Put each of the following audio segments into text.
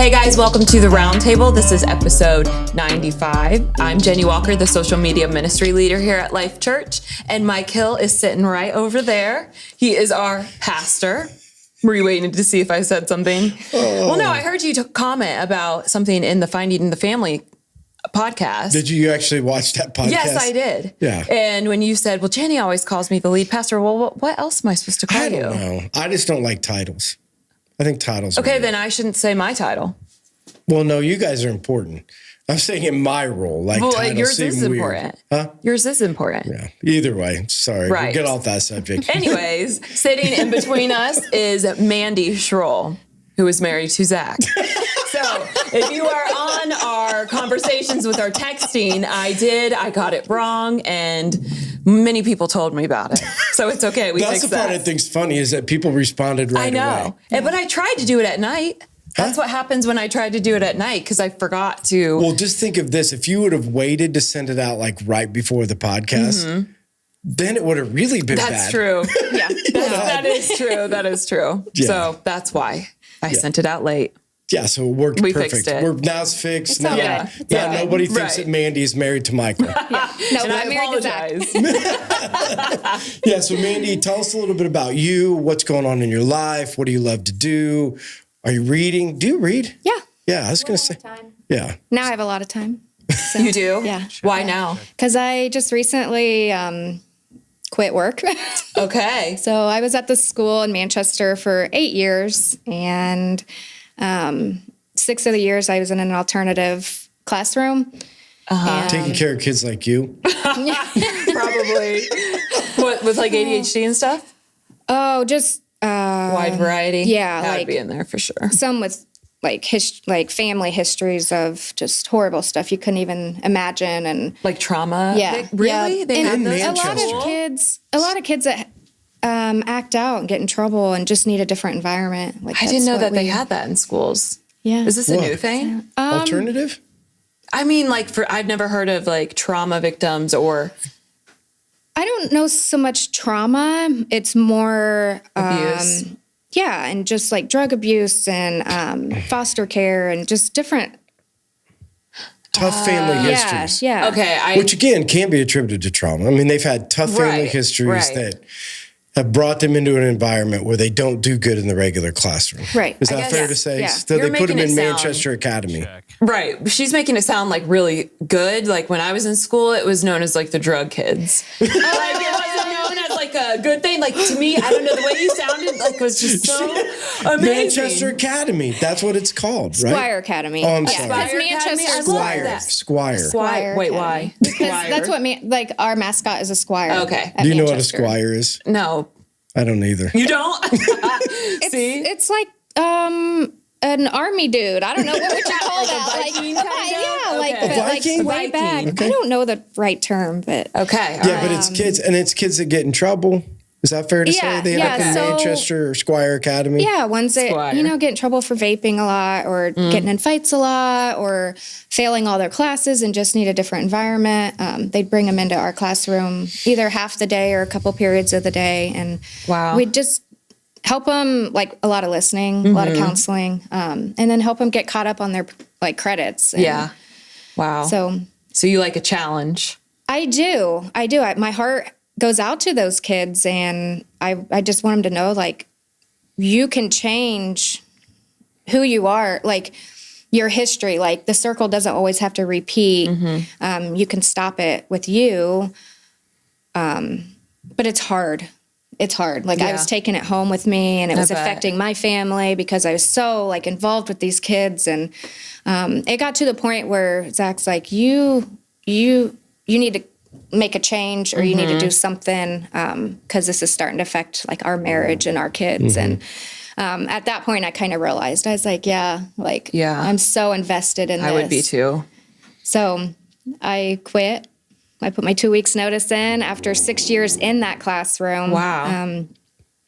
Hey guys, welcome to the RoundTable. This is episode 95. I'm Jenny Walker, the social media ministry leader here at Life Church, and Mike Hill is sitting right over there. He is our pastor. Were you waiting to see if I said something? Oh. Well, no, I heard you comment about something in the Finding the Family podcast. Did you actually watch that podcast? Yes, I did. Yeah. And when you said, well, Jenny always calls me the lead pastor, well, what else am I supposed to call you? I don't know. I just don't like titles. I think titles are okay, weird. then I shouldn't say my title. Well, no, you guys are important. I'm saying in my role, like titles yours seem is weird. Important. Huh? Yours is important. Yeah. Either way, sorry. Right. We'll get off that subject. Anyways, sitting in between us is Mandy Schroll, who is married to Zach. So if you are on our conversations with our texting, I got it wrong, and many people told me about it. So it's okay. We That's fixed the part I that. think's funny is that people responded right away. I know. But I tried to do it at night. That's what happens when I tried to do it at night because I forgot to. Well, just think of this. If you would have waited to send it out like right before the podcast, then it would have really been bad. That's true. Yeah, that is true. That is true. Yeah. So that's why I sent it out late. Yeah, so it worked We perfect. fixed it. Now it's fixed. It's now, all good. now nobody thinks that Mandy is married to Michael. No, And I I'm married to Zach. apologize. Yeah, so Mandy, tell us a little bit about you. What's going on in your life? What do you love to do? Are you reading? Do you read? Yeah. Yeah, I was going to say. Time. Yeah. Now I have a lot of time. So, You do? Yeah. Why now? Because I just recently quit work. Okay. So I was at the school in Manchester for 8 years, and 6 of the years I was in an alternative classroom. Taking care of kids like you. Probably. What, with like ADHD and stuff? Oh, just Wide variety? yeah, That would like- be in there for sure. some with like family histories of just horrible stuff you couldn't even imagine, and Like trauma? yeah, Really? yeah. They And had those? a lot Manchester. of kids that act out and get in trouble and just need a different environment. Like I didn't that's know what that they we- had that in schools. Yeah. Is this a What? new thing? Alternative? I mean, like I've never heard of like trauma victims or I don't know so much trauma. It's more abuse. yeah, and just like drug abuse and foster care and just different. Tough family Yeah, histories. yeah. Okay. Which again can be attributed to trauma. I mean, they've had tough family Right, histories right. that have brought them into an environment where they don't do good in the regular classroom. Right. Is I that guess, fair yeah. to say? Yeah. So You're they put them making in it sound- Manchester Academy. Right. She's making it sound like really good. Like when I was in school, it was known as like the drug kids. Like it wasn't known as like a good thing. Like to me, I don't know, the way you sounded like was just so amazing. Manchester Academy. That's what it's called, right? Squire Academy. Oh, I'm yeah, sorry. because Squire Academy, Manchester I love Squire. that. Squire. Squire Wait, Academy. why? Because Squire. that's what like our mascot is a squire. Okay. at Do you know what a Manchester. squire is? No, I don't either. you don't? See? It's like an army dude. I don't know what would you call that. Viking kind of? yeah, like Okay. but, A like Viking? way back. Okay. I don't know the right term, but Okay. all Yeah, right. but it's kids, and it's kids that get in trouble. Is that fair to say? Yeah, They end up yeah, in so- Manchester or Squire Academy? yeah, ones that Squire. get in trouble for vaping a lot, or getting in fights a lot, or failing all their classes and just need a different environment. They'd bring them into our classroom either half the day or a couple periods of the day, and Wow. we'd just help them like a lot of listening, a lot of counseling, and then help them get caught up on their like credits. And Yeah. Wow. So So you like a challenge? I do. My heart goes out to those kids, and I just want them to know, like, you can change who you are, like your history. Like the circle doesn't always have to repeat. You can stop it with you, but it's hard. It's hard. Like I Yeah. was taking it home with me, and it was bet. affecting my family because I was so like involved with these kids, and it got to the point where Zach's like, you need to make a change, or you need to do something because this is starting to affect like our marriage and our kids. And at that point, I kind of realized, I was like, yeah, I'm so invested in this. I would be too. So I quit. I put my 2 weeks notice in after 6 years in that classroom. Wow.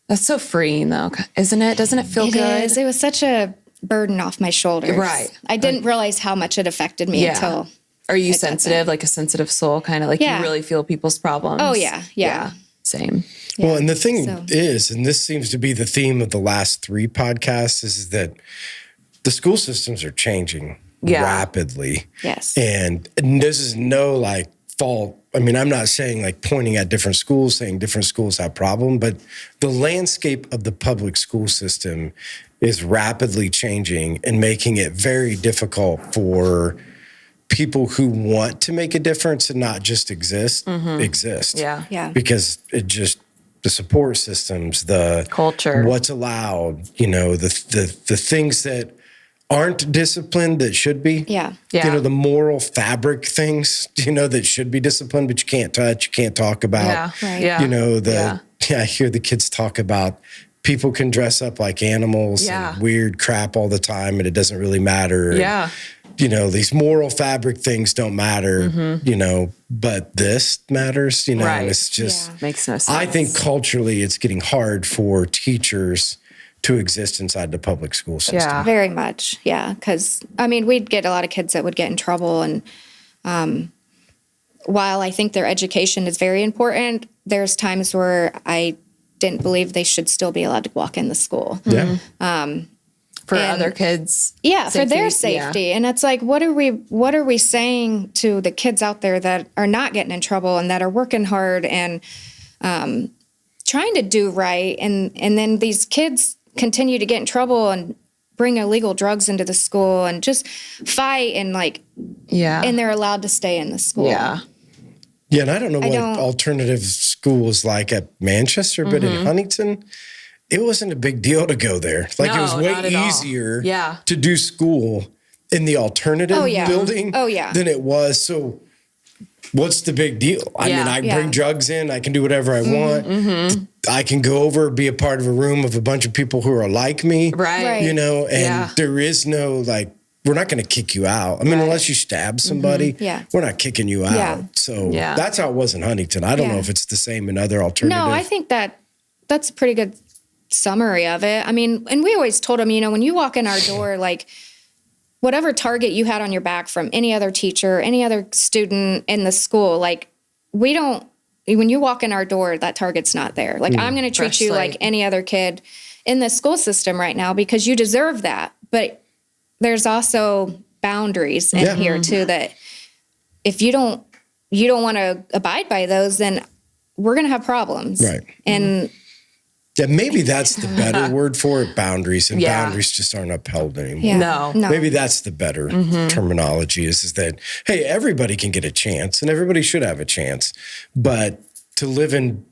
That's so freeing though, isn't it? Doesn't it feel It good? is. It was such a burden off my shoulders. Right. I didn't realize how much it affected me Yeah. until. Are you got sensitive, like a sensitive soul, kind of like Yeah. you really feel people's problems? Oh, yeah. Same. Well, and the thing So- is, and this sees to be the theme of the last 3 podcasts, is that the school systems are changing rapidly. Yes. And this is no like fault. I mean, I'm not saying like pointing at different schools, saying different schools have problem, but the landscape of the public school system is rapidly changing and making it very difficult for people who want to make a difference and not just exist. Yeah. Yeah. Because it just, the support systems, the culture, what's allowed, you know, the things that aren't disciplined that should be. Yeah. Yeah. You know, the moral fabric things, you know, that should be disciplined, but you can't touch, you can't talk about. Yeah. Right. Yeah. You know, I hear the kids talk about people can dress up like animals and weird crap all the time and it doesn't really matter. Yeah. And, you know, these moral fabric things don't matter, you know, but this matters, you know, and it's just, makes no sense. I think culturally it's getting hard for teachers to exist inside the public school system. Yeah. Very much, yeah. Because, I mean, we'd get a lot of kids that would get in trouble. And while I think their education is very important, there's times where I didn't believe they should still be allowed to walk in the school. Yeah. For and- other kids. Yeah, for their safety, yeah. safety. And it's like, what are we saying to the kids out there that are not getting in trouble and that are working hard and trying to do right? And then these kids continue to get in trouble and bring illegal drugs into the school and just fight and and they're allowed to stay in the school. Yeah. Yeah, and I don't know what alternative school is like at Manchester, but in Huntington, it wasn't a big deal to go there. Like, it was way easier to do school in the alternative building than it was. So what's the big deal? I mean, I bring drugs in, I can do whatever I want. I can go over, be a part of a room of a bunch of people who are like me. Right. You know, and there is no like, we're not going to kick you out. I mean, unless you stab somebody, we're not kicking you out. Yeah. So that's how it was in Huntington. I don't know if it's the same in other alternatives. No, I think that's a pretty good summary of it. I mean, and we always told them, you know, when you walk in our door, like whatever target you had on your back from any other teacher, any other student in the school, like when you walk in our door, that target's not there. Like I'm going to treat you like any other kid in the school system right now because you deserve that. But there's also boundaries in here too, that if you don't want to abide by those, then we're going to have problems. Right. And yeah, maybe that's the better word for it, boundaries. And boundaries just aren't upheld anymore. yeah, No. Maybe that's the better terminology is that, hey, everybody can get a chance and everybody should have a chance. But to live in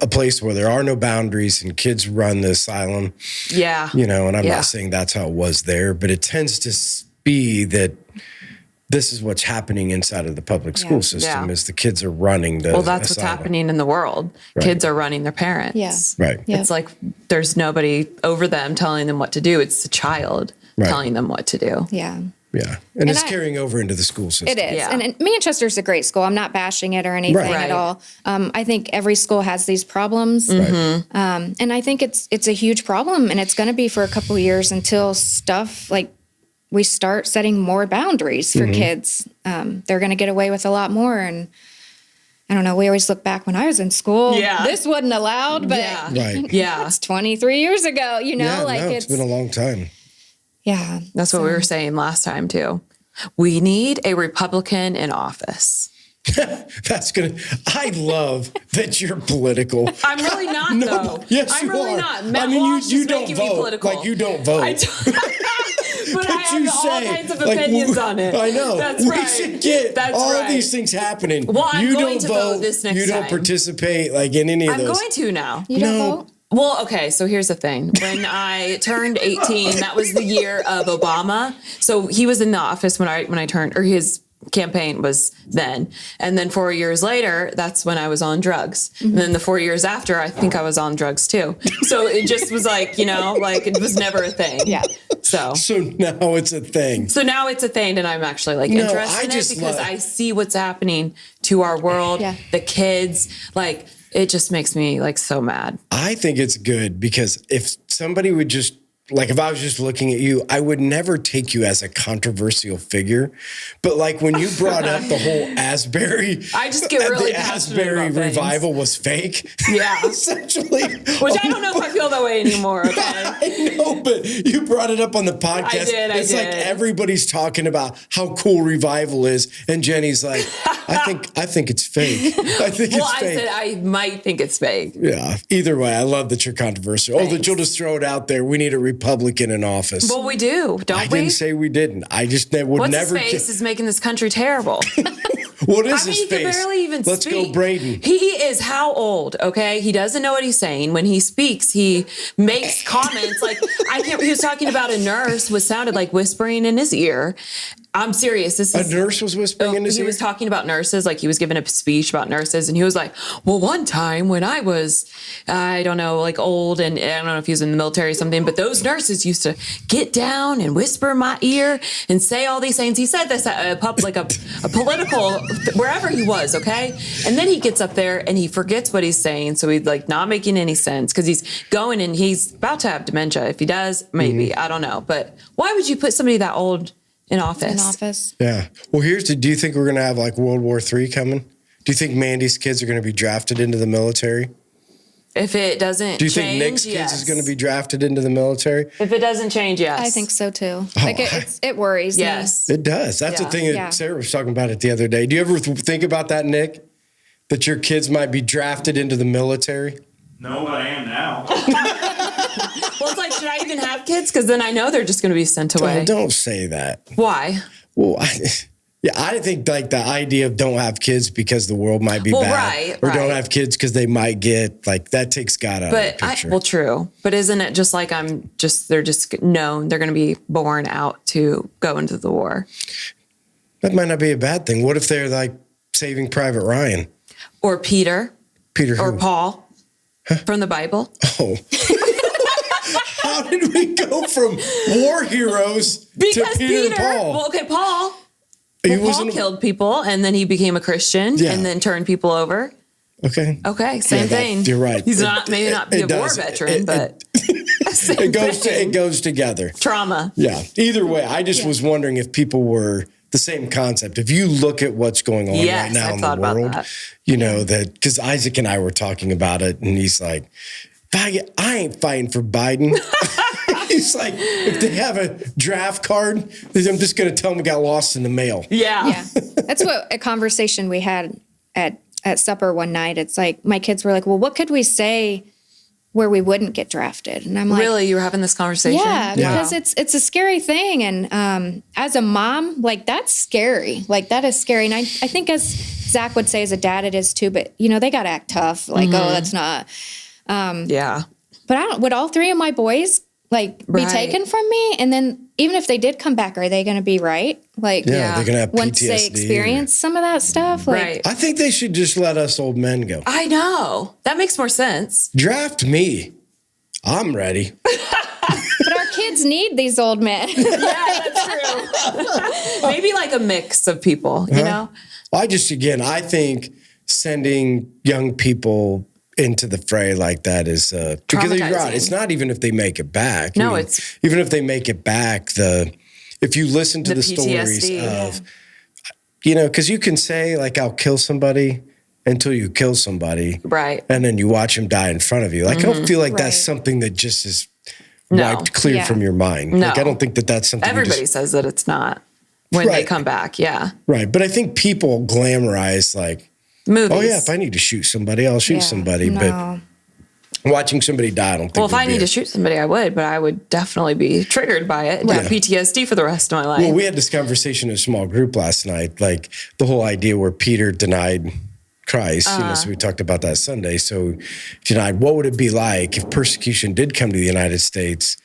a place where there are no boundaries and kids run the asylum, you know, and I'm not saying that's how it was there, but it tends to be that this is what's happening inside of the public school system is the kids are running the that's what's happening in the world. Right. Kids are running their parents. Yeah. Right. Yeah. It's like there's nobody over them telling them what to do. It's the child telling them what to do. yeah. Yeah. And it's carrying over into the school system. It is. Yeah. And Manchester's a great school. I'm not bashing it or anything at all. I think every school has these problems. Right. And I think it's a huge problem, and it's going to be for a couple of years until stuff like we start setting more boundaries for kids. They're going to get away with a lot more. And I don't know, we always look back when I was in school. Yeah. This wasn't allowed, but it's 23 years ago, you know, it's been a long time. Yeah. That's what we were saying last time too. We need a Republican in office. I love that you're political. I'm really not though. Yes, I'm you really are. not. I mean, you don't vote. Like, you don't vote. But I have all kinds of opinions on it. I know. That's we right. should get all of these things happening. Well, I'm you going don't to vote. vote this next You don't time. participate like in any of I'm those. going to now. You don't vote? Well, okay, so here's the thing. When I turned 18, that was the year of Obama. So he was in the office when I turned, or his campaign was then. And then 4 years later, that's when I was on drugs. And then the 4 years after, I think I was on drugs too. So it just was like, you know, like it was never a thing. Yeah. So now it's a thing. So now it's a thing, and I'm actually like interested in it because I see what's happening to our world, the kids, like it just makes me like so mad. I think it's good because if somebody would just like if I was just looking at you, I would never take you as a controversial figure. But like when you brought up the whole Asbury, I just get really the passionate Asbury about revival things. was fake. Yeah. Essentially. Which I don't know if I feel that way anymore, okay? I know, but you brought it up on the podcast. I did. Like everybody's talking about how cool revival is. And Jenny's like, I think it's fake. I think it's fake. I said I might think it's fake. Yeah. Either way, I love that you're controversial. Thanks. Oh, that you'll just throw it out there. We need a Republican in office. Well, we do, don't we? I didn't say we didn't. I just would What's never. His face is making this country terrible. What is his he face? can barely even Let's speak. go, Braden. He is how old? Okay, he doesn't know what he's saying. When he speaks, he makes comments like He was talking about a nurse was sounded like whispering in his ear. I'm serious. A nurse was whispering in his ear? He was talking about nurses, like he was giving a speech about nurses, and he was like, well, one time when I was, I don't know, like old, and I don't know if he was in the military or something, but those nurses used to get down and whisper in my ear and say all these things. He said this at a political, wherever he was, okay? And then he gets up there and he forgets what he's saying, so he's like not making any sense because he's going and he's about to have dementia. If he does, maybe, I don't know. But why would you put somebody that old in office? Yeah. Well, do you think we're going to have like World War III coming? Do you think Mandy's kids are going to be drafted into the military? If it doesn't change, do you think Nick's kids is going to be drafted into the military? If it doesn't change, yes. I think so too. Like it worries me. Yes. It does. That's the thing that Sarah was talking about it the other day. Do you ever think about that, Nick? That your kids might be drafted into the military? No, but I am now. Well, it's like, should I even have kids? Because then I know they're just going to be sent away. Oh, don't say that. Why? Well, I think like the idea of don't have kids because the world might be bad, or don't have kids because they might get like that takes God out of the picture. True. But isn't it just like they're just known they're going to be born out to go into the war? That might not be a bad thing. What if they're like Saving Private Ryan or Peter or who? Paul from the Bible? Oh. How did we go from war heroes to Peter and Paul? Well, okay, Paul. Paul killed people, and then he became a Christian, and then turned people over. Okay, same thing. You're right. He's maybe not a war veteran, but it goes together. Trauma. Yeah. Either way, I just was wondering if people were the same concept. If you look at what's going on right now in the world, you know that because Isaac and I were talking about it, and he's like, I ain't fighting for Biden. He's like, if they have a draft card, I'm just going to tell them it got lost in the mail. Yeah. That's what a conversation we had at supper one night. It's like, my kids were like, well, what could we say where we wouldn't get drafted? And I'm like, really? You were having this conversation? Yeah, because it's a scary thing. And as a mom, like that's scary. Like that is scary. And I think as Zach would say, as a dad, it is too, but you know, they got to act tough. Like, oh, that's not. But would all three of my boys be taken from me? And then even if they did come back, are they going to be right? Like, they're going to have PTSD. Once they experience some of that stuff. Right. I think they should just let us old men go. I know. That makes more sense. Draft me. I'm ready. But our kids need these old men. Yeah, that's true. Maybe like a mix of people, you know? Well, I think sending young people into the fray like that is because you're right. It's not even if they make it back. No, it's even if they make it back. If you listen to the PTSD, stories of, because you can say like I'll kill somebody until you kill somebody, right? And then you watch them die in front of you. Like I don't feel like that's something that just is wiped clear from your mind. No. Like I don't think that's something. Everybody says that it's not when they come back. Yeah, right. But I think people glamorize like. Movies. Oh, yeah, if I need to shoot somebody, I'll shoot somebody. No. But watching somebody die, I don't think. Well, if I need to shoot somebody, I would, but I would definitely be triggered by it and have PTSD for the rest of my life. Well, we had this conversation in a small group last night, like the whole idea where Peter denied Christ. So we talked about that Sunday. So denied, what would it be like if persecution did come to the United States?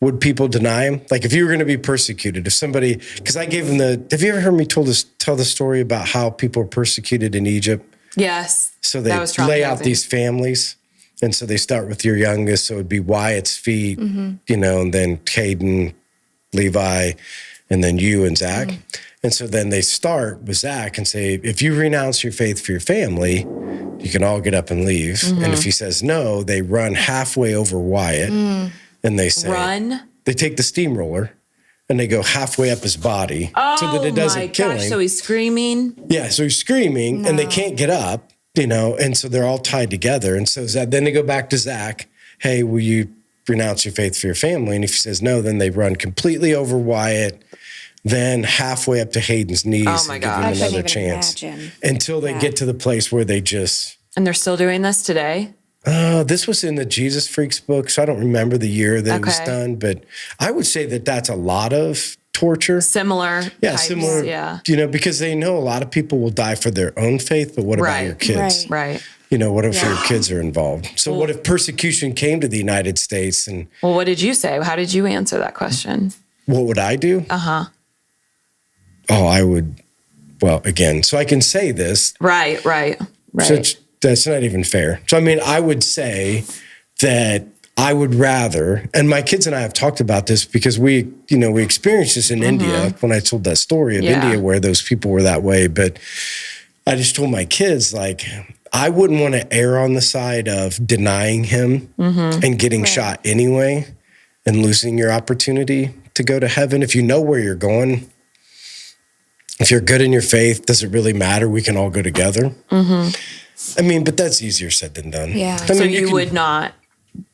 Would people deny him? Like if you were going to be persecuted, if somebody, because I gave him have you ever heard me tell the story about how people are persecuted in Egypt? Yes. So they lay out these families. And so they start with your youngest. So it'd be Wyatt's feet, and then Caden, Levi, and then you and Zach. And so then they start with Zach and say, if you renounce your faith for your family, you can all get up and leave. And if he says no, they run halfway over Wyatt. and they say, run. They take the steamroller and they go halfway up his body so that it doesn't kill him. So he's screaming. Yeah, so he's screaming and they can't get up, and so they're all tied together. And so then they go back to Zach. Hey, will you renounce your faith for your family? And if he says no, then they run completely over Wyatt, then halfway up to Hayden's knees and give him another chance until they get to the place where they just... And they're still doing this today? This was in the Jesus Freaks book, so I don't remember the year that it was done, but I would say that that's a lot of torture. Similar. Yeah. Because they know a lot of people will die for their own faith, but what about your kids? Right. What if your kids are involved? So what if persecution came to the United States? And well, what did you say? How did you answer that question? What would I do? Uh-huh. Oh, I would, again, so I can say this. Right. So that's not even fair. So, I would say that I would rather, and my kids and I have talked about this because we experienced this in India when I told that story of India where those people were that way. But I just told my kids, I wouldn't want to err on the side of denying him and getting shot anyway and losing your opportunity to go to heaven. If you know where you're going, if you're good in your faith, does it really matter? We can all go together. But that's easier said than done. Yeah. So you would not.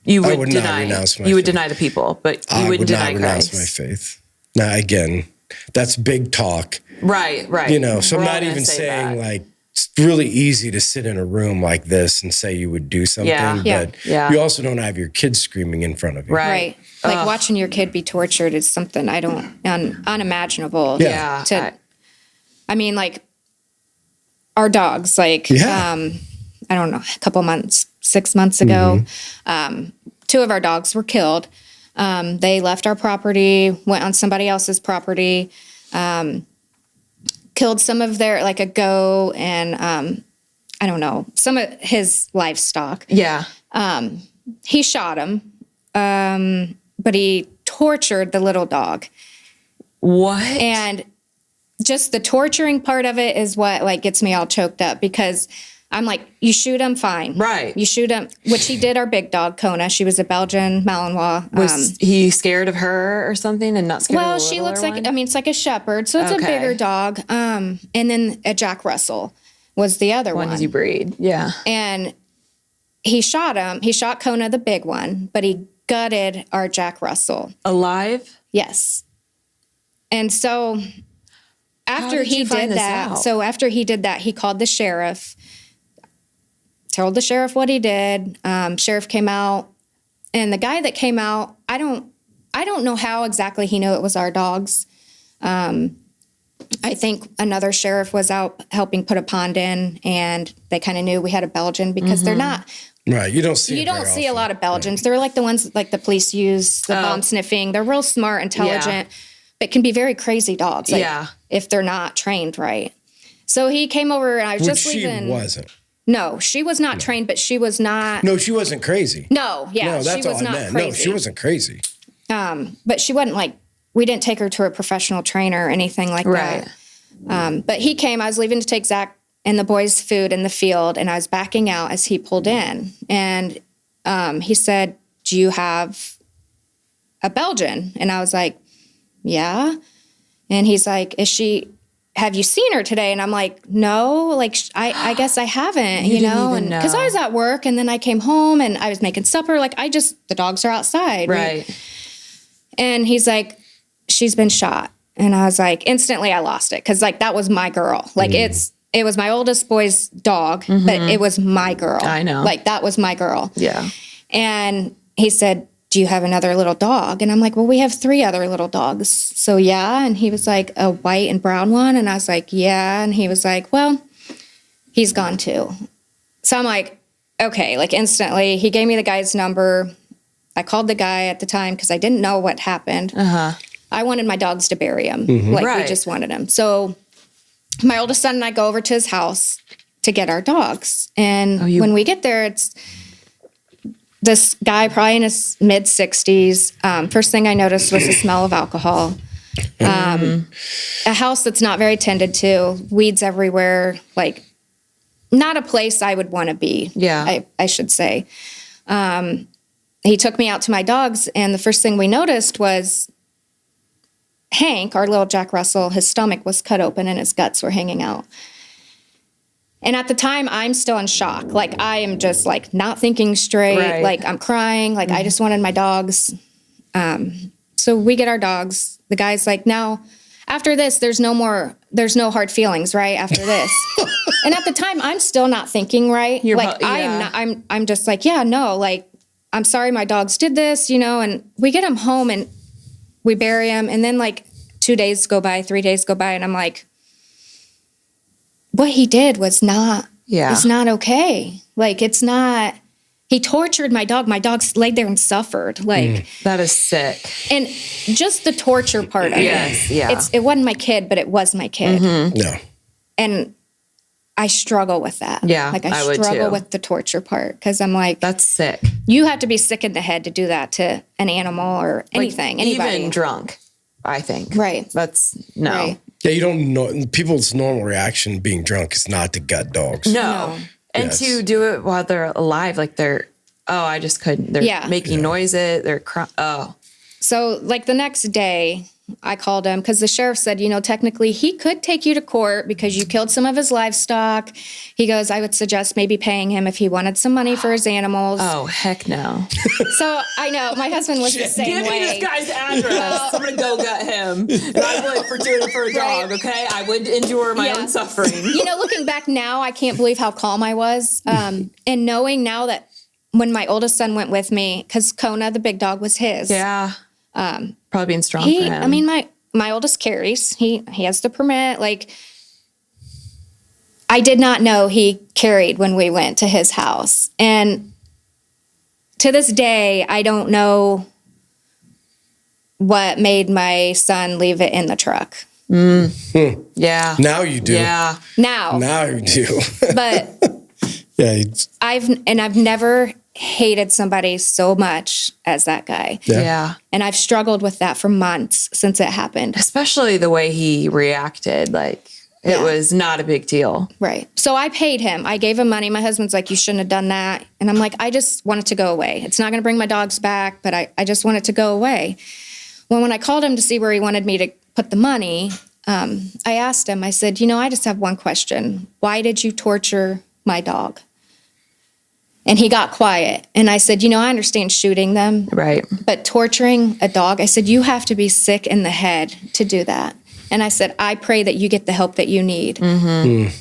You would deny. You would deny the people, but you wouldn't deny Christ. I would not renounce my faith. Now, again, that's big talk. Right. So I'm not even saying it's really easy to sit in a room like this and say you would do something, but you also don't have your kids screaming in front of you. Right. Watching your kid be tortured is something unimaginable. Yeah. Our dogs, I don't know, a couple months, 6 months ago, 2 of our dogs were killed. They left our property, went on somebody else's property, killed some of their, a goat and, I don't know, some of his livestock. Yeah. He shot him, but he tortured the little dog. What? And just the torturing part of it is what gets me all choked up because I'm like, you shoot him, fine. Right. You shoot him, which he did our big dog, Kona. She was a Belgian Malinois. Was he scared of her or something and not scared of the littler she looks like, one? it's like a shepherd. So it's a bigger dog. And then a Jack Russell was the other one. One did you breed? Yeah. And he shot him. He shot Kona, the big one, but he gutted our Jack Russell. Alive? Yes. And so... After he did that, he called the sheriff, told the sheriff what he did. Sheriff came out, and the guy that came out, I don't know how exactly he knew it was our dogs. I think another sheriff was out helping put a pond in, and they kind of knew we had a Belgian because they're not. Right, you don't see a lot of Belgians. They're like the ones the police use, the bomb sniffing. They're real smart, intelligent. Yeah. But can be very crazy dogs, if they're not trained right. So he came over, and I was just leaving. She wasn't. No, she was not trained, but she was not. No, she wasn't crazy. No, that's she was all I not meant. crazy. No, she wasn't crazy. But she wasn't we didn't take her to a professional trainer or anything like that. But he came. I was leaving to take Zach and the boys' food in the field, and I was backing out as he pulled in, and he said, "Do you have a Belgian?" And I was like, "Yeah." And he's like, have you seen her today? And I'm like, no, I guess I haven't, and because I was at work and then I came home and I was making supper. The dogs are outside. Right. And he's like, she's been shot. And I was like, instantly I lost it. Cause that was my girl. It was my oldest boy's dog, but it was my girl. I know. That was my girl. Yeah. And he said, do you have another little dog? And I'm like, well, we have 3 other little dogs. So, yeah. And he was like, a white and brown one. And I was like, yeah. And he was like, well, he's gone too. So I'm like, okay, instantly. He gave me the guy's number. I called the guy at the time because I didn't know what happened. I wanted my dogs to bury him. We just wanted him. So my oldest son and I go over to his house to get our dogs. And when we get there, it's this guy, probably in his mid-60s. First thing I noticed was the smell of alcohol. A house that's not very tended to, weeds everywhere, not a place I would want to be, I should say. he took me out to my dogs, and the first thing we noticed was Hank, our little Jack Russell, his stomach was cut open and his guts were hanging out. And at the time, I'm still in shock. Like, I am just, like, not thinking straight. Right. Like, I'm crying. Like, I just wanted my dogs. So we get our dogs. The guy's like, now, after this, there's no hard feelings, right? After this. And at the time, I'm still not thinking right. I'm just like, yeah, no, like, I'm sorry my dogs did this, and we get them home and we bury them. And then, like, 2 days go by, 3 days go by, and I'm like, what he did was not, it's not okay. Like, it's not, he tortured my dog. My dog laid there and suffered. Like, that is sick. And just the torture part of it. Yeah. It wasn't my kid, but it was my kid. Yeah. And I struggle with that. Yeah, like I struggle with the torture part because I'm like, that's sick. You have to be sick in the head to do that to an animal or anything, like, anybody. Even drunk, I think. Right. That's no. Right. Yeah, you don't know. People's normal reaction being drunk is not to gut dogs. No. And to do it while they're alive, like I just couldn't. They're making noises. They're crying. Oh. So, like, the next day, I called him because the sheriff said, technically he could take you to court because you killed some of his livestock. He goes, I would suggest maybe paying him if he wanted some money for his animals. Oh, heck no. So I know my husband was the same way. Give me this guy's address. I'm going to go get him. And I would for doing it for a dog, okay? I would endure my own suffering. Looking back now, I can't believe how calm I was. And knowing now that when my oldest son went with me, because Kona, the big dog, was his. Yeah. Probably being strong for him. I mean, my oldest carries. He has the permit. Like, I did not know he carried when we went to his house. And to this day, I don't know what made my son leave it in the truck. Yeah. Now you do. Yeah. Now you do. But I've never hated somebody so much as that guy. Yeah. And I've struggled with that for months since it happened. Especially the way he reacted. Like, it was not a big deal. Right. So I paid him. I gave him money. My husband's like, you shouldn't have done that. And I'm like, I just want it to go away. It's not going to bring my dogs back, but I just want it to go away. Well, when I called him to see where he wanted me to put the money, I asked him, I said, I just have one question. Why did you torture my dog? And he got quiet. And I said, I understand shooting them. Right. But torturing a dog, I said, you have to be sick in the head to do that. And I said, I pray that you get the help that you need. And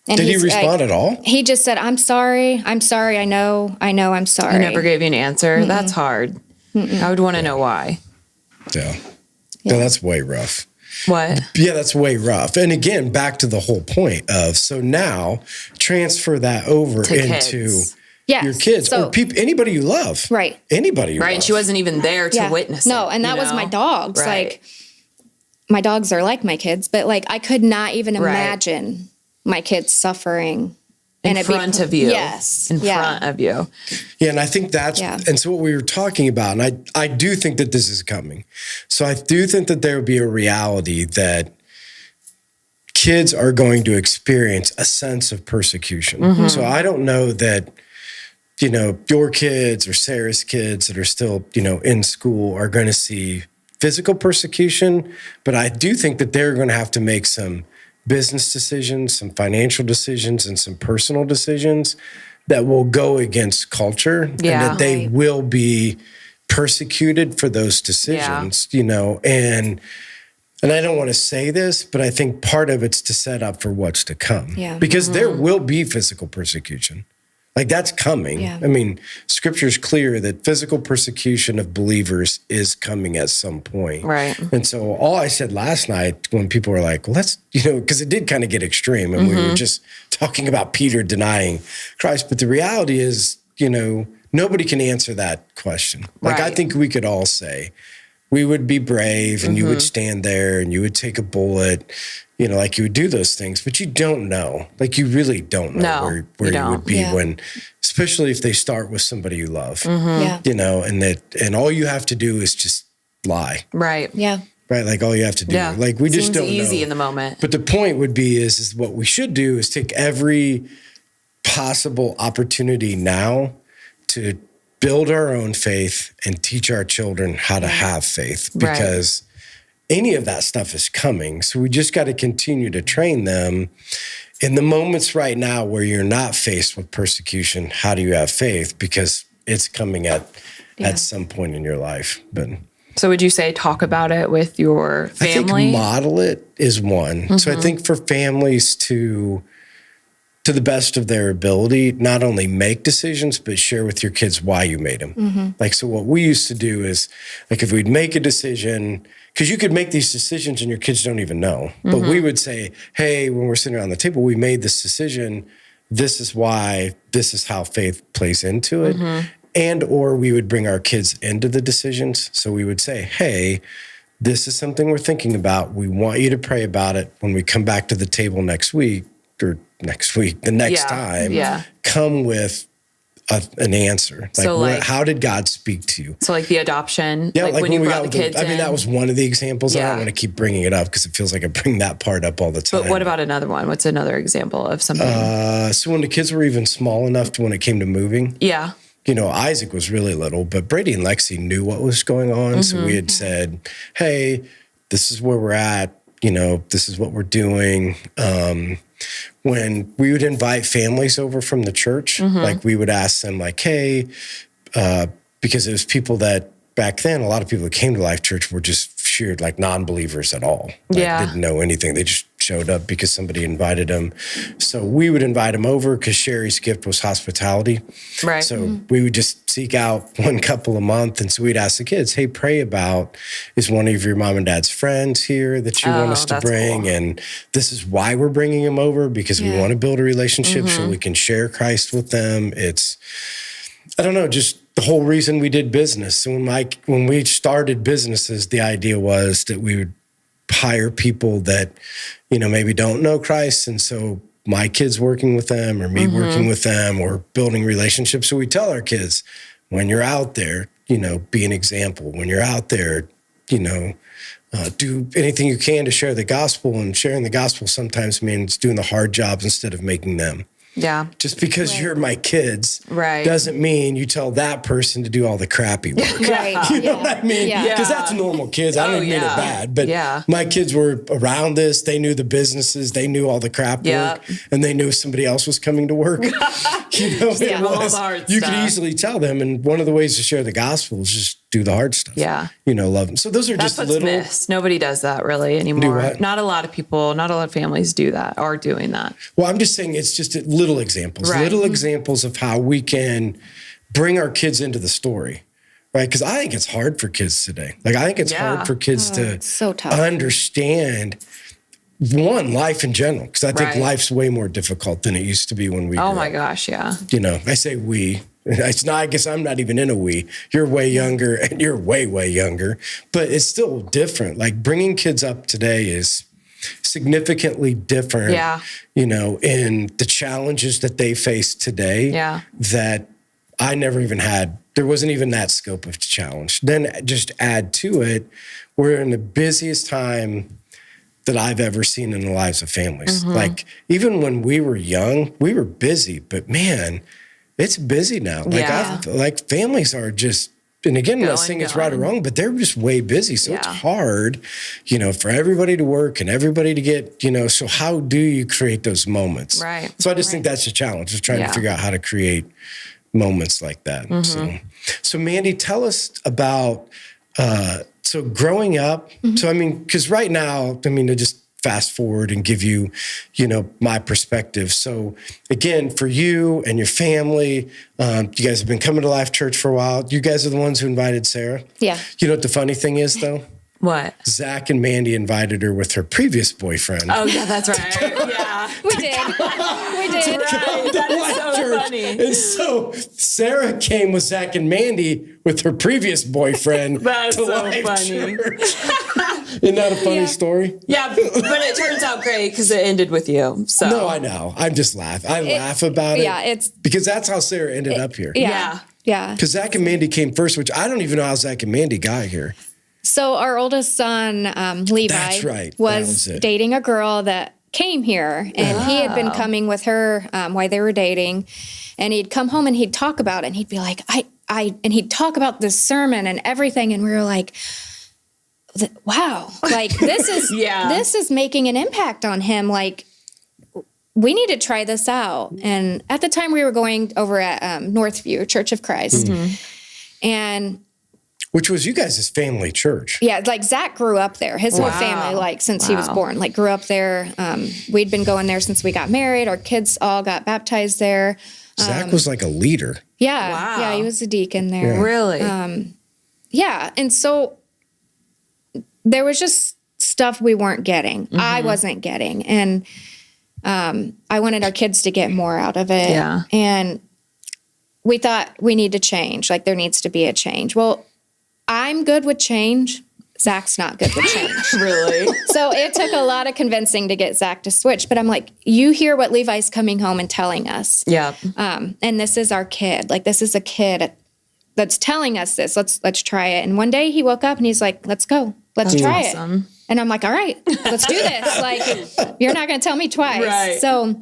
did he respond at all? He just said, I'm sorry. I'm sorry. I know, I'm sorry. He never gave you an answer. That's hard. I would want to know why. Yeah. No, that's way rough. What? Yeah, that's way rough. And again, back to the whole point of, so now transfer that over into your kids or anybody you love. Right. Anybody you love. And she wasn't even there to witness it. No, and that was my dogs. Right. Like, my dogs are like my kids, but, like, I could not even imagine my kids suffering. In front of you. Yes. In front of you. Yeah, and I think that's, and so what we were talking about, and I do think that this is coming. So I do think that there will be a reality that kids are going to experience a sense of persecution. So I don't know that, your kids or Sarah's kids that are still, in school are going to see physical persecution, but I do think that they're going to have to make some business decisions, some financial decisions, and some personal decisions that will go against culture and that they will be persecuted for those decisions, and I don't want to say this, but I think part of it's to set up for what's to come because there will be physical persecution. Like, that's coming. Yeah. I mean, scripture's clear that physical persecution of believers is coming at some point. Right. And so all I said last night when people were like, well, let's, because it did kind of get extreme and we were just talking about Peter denying Christ. But the reality is, nobody can answer that question. Like, I think we could all say, we would be brave and you would stand there and you would take a bullet, like you would do those things, but you don't know. Like, you really don't know where you would be when, especially if they start with somebody you love, and all you have to do is just lie. Right. Yeah. Right. Like, all you have to do. Yeah. Like, we just don't know. Seems easy in the moment. But the point would be is what we should do is take every possible opportunity now to build our own faith and teach our children how to have faith, because any of that stuff is coming. So we just got to continue to train them in the moments right now where you're not faced with persecution. How do you have faith? Because it's coming at some point in your life. But so would you say talk about it with your family? I think model it is one. So I think for families to the best of their ability, not only make decisions, but share with your kids why you made them. Like, so what we used to do is, like, if we'd make a decision, because you could make these decisions and your kids don't even know, but we would say, hey, when we're sitting around the table, we made this decision. This is why, this is how faith plays into it. And, or we would bring our kids into the decisions. So we would say, hey, this is something we're thinking about. We want you to pray about it when we come back to the table next week, the next time, come with an answer. Like, so how did God speak to you? So like the adoption, like when you brought the kids in. I mean, that was one of the examples. I don't want to keep bringing it up because it feels like I bring that part up all the time. But what about another one? What's another example of something? So when the kids were even small enough to when it came to moving. Yeah. Isaac was really little, but Brady and Lexi knew what was going on. So we had said, hey, this is where we're at. This is what we're doing. When we would invite families over from the church, like we would ask them like, hey, because it was people that back then, a lot of people that came to Life Church were just sheer like non-believers at all. Didn't know anything. They just showed up because somebody invited them. So we would invite them over because Sherry's gift was hospitality. Right. So we would just seek out one couple a month. And so we'd ask the kids, hey, pray about, is one of your mom and dad's friends here that you want us to bring? Cool. And this is why we're bringing them over, because we want to build a relationship so we can share Christ with them. It's, I don't know, just the whole reason we did business. So when we started businesses, the idea was that we would hire people that, maybe don't know Christ. And so my kids working with them or me working with them or building relationships. So we tell our kids, when you're out there, be an example. When you're out there, do anything you can to share the gospel. And sharing the gospel sometimes means doing the hard jobs instead of making them. Yeah. Just because you're my kids doesn't mean you tell that person to do all the crappy work. You know what I mean? Because that's normal kids. I don't mean it bad. But my kids were around this. They knew the businesses. They knew all the crap work. And they knew somebody else was coming to work. You could easily tell them. And one of the ways to share the gospel is just do the hard stuff. Yeah. Love them. So those are just little. Missed. Nobody does that really anymore. Not a lot of people, not a lot of families do that, are doing that. Well, I'm just saying it's just little examples, little examples of how we can bring our kids into the story, right? Because I think it's hard for kids today. Like, I think it's hard for kids to understand, one, life in general, because I think life's way more difficult than it used to be when we grew up. My gosh, yeah. I say we. It's not, I guess I'm not even in a we. You're way younger and you're way, way younger. But it's still different. Like, bringing kids up today is significantly different, in the challenges that they face today that I never even had. There wasn't even that scope of challenge. Then just add to it, we're in the busiest time that I've ever seen in the lives of families. Like, even when we were young, we were busy, but man, it's busy now. Like, families are just, and again, I'm not saying it's right or wrong, but they're just way busy. So it's hard, for everybody to work and everybody to get, so how do you create those moments? Right. So I just think that's a challenge, just trying to figure out how to create moments like that. So Mandy, tell us about, so growing up, so I mean, because right now, to just fast forward and give you, my perspective. So again, for you and your family, you guys have been coming to Life Church for a while. You guys are the ones who invited Sarah. Yeah. You know what the funny thing is, though? What? Zach and Mandy invited her with her previous boyfriend. Oh, yeah, that's right. Yeah. We did. Right. That is so funny. And so Sarah came with Zach and Mandy with her previous boyfriend. That's so funny. Isn't that a funny story? Yeah, but it turns out great because it ended with you. So no, I know. I'm just laughing. I laugh about it. Yeah, it's because that's how Sarah ended up here. Yeah. Because Zach and Mandy came first, which I don't even know how Zach and Mandy got here. So our oldest son, Levi, was dating a girl that came here, and he had been coming with her while they were dating, and he'd come home and he'd talk about it, and he'd be like, he'd talk about this sermon and everything. And we were like, wow, like this is, this is making an impact on him. Like, we need to try this out. And at the time we were going over at Northview Church of Christ. And which was you guys' family church. Yeah, like Zach grew up there. His whole family, like since he was born, like grew up there. We'd been going there since we got married. Our kids all got baptized there. Zach was like a leader. Yeah. Wow. Yeah, he was a deacon there. Yeah. Really? Yeah. And so there was just stuff we weren't getting. I wasn't getting. And I wanted our kids to get more out of it. Yeah. And we thought we need to change. Like, there needs to be a change. Well, I'm good with change. Zach's not good with change. Really? So it took a lot of convincing to get Zach to switch. But I'm like, you hear what Levi's coming home and telling us. Yeah. And this is our kid. Like, this is a kid that's telling us this. Let's try it. And one day he woke up and he's like, let's go. Let's try it. And I'm like, all right, let's do this. Like, you're not going to tell me twice. Right. So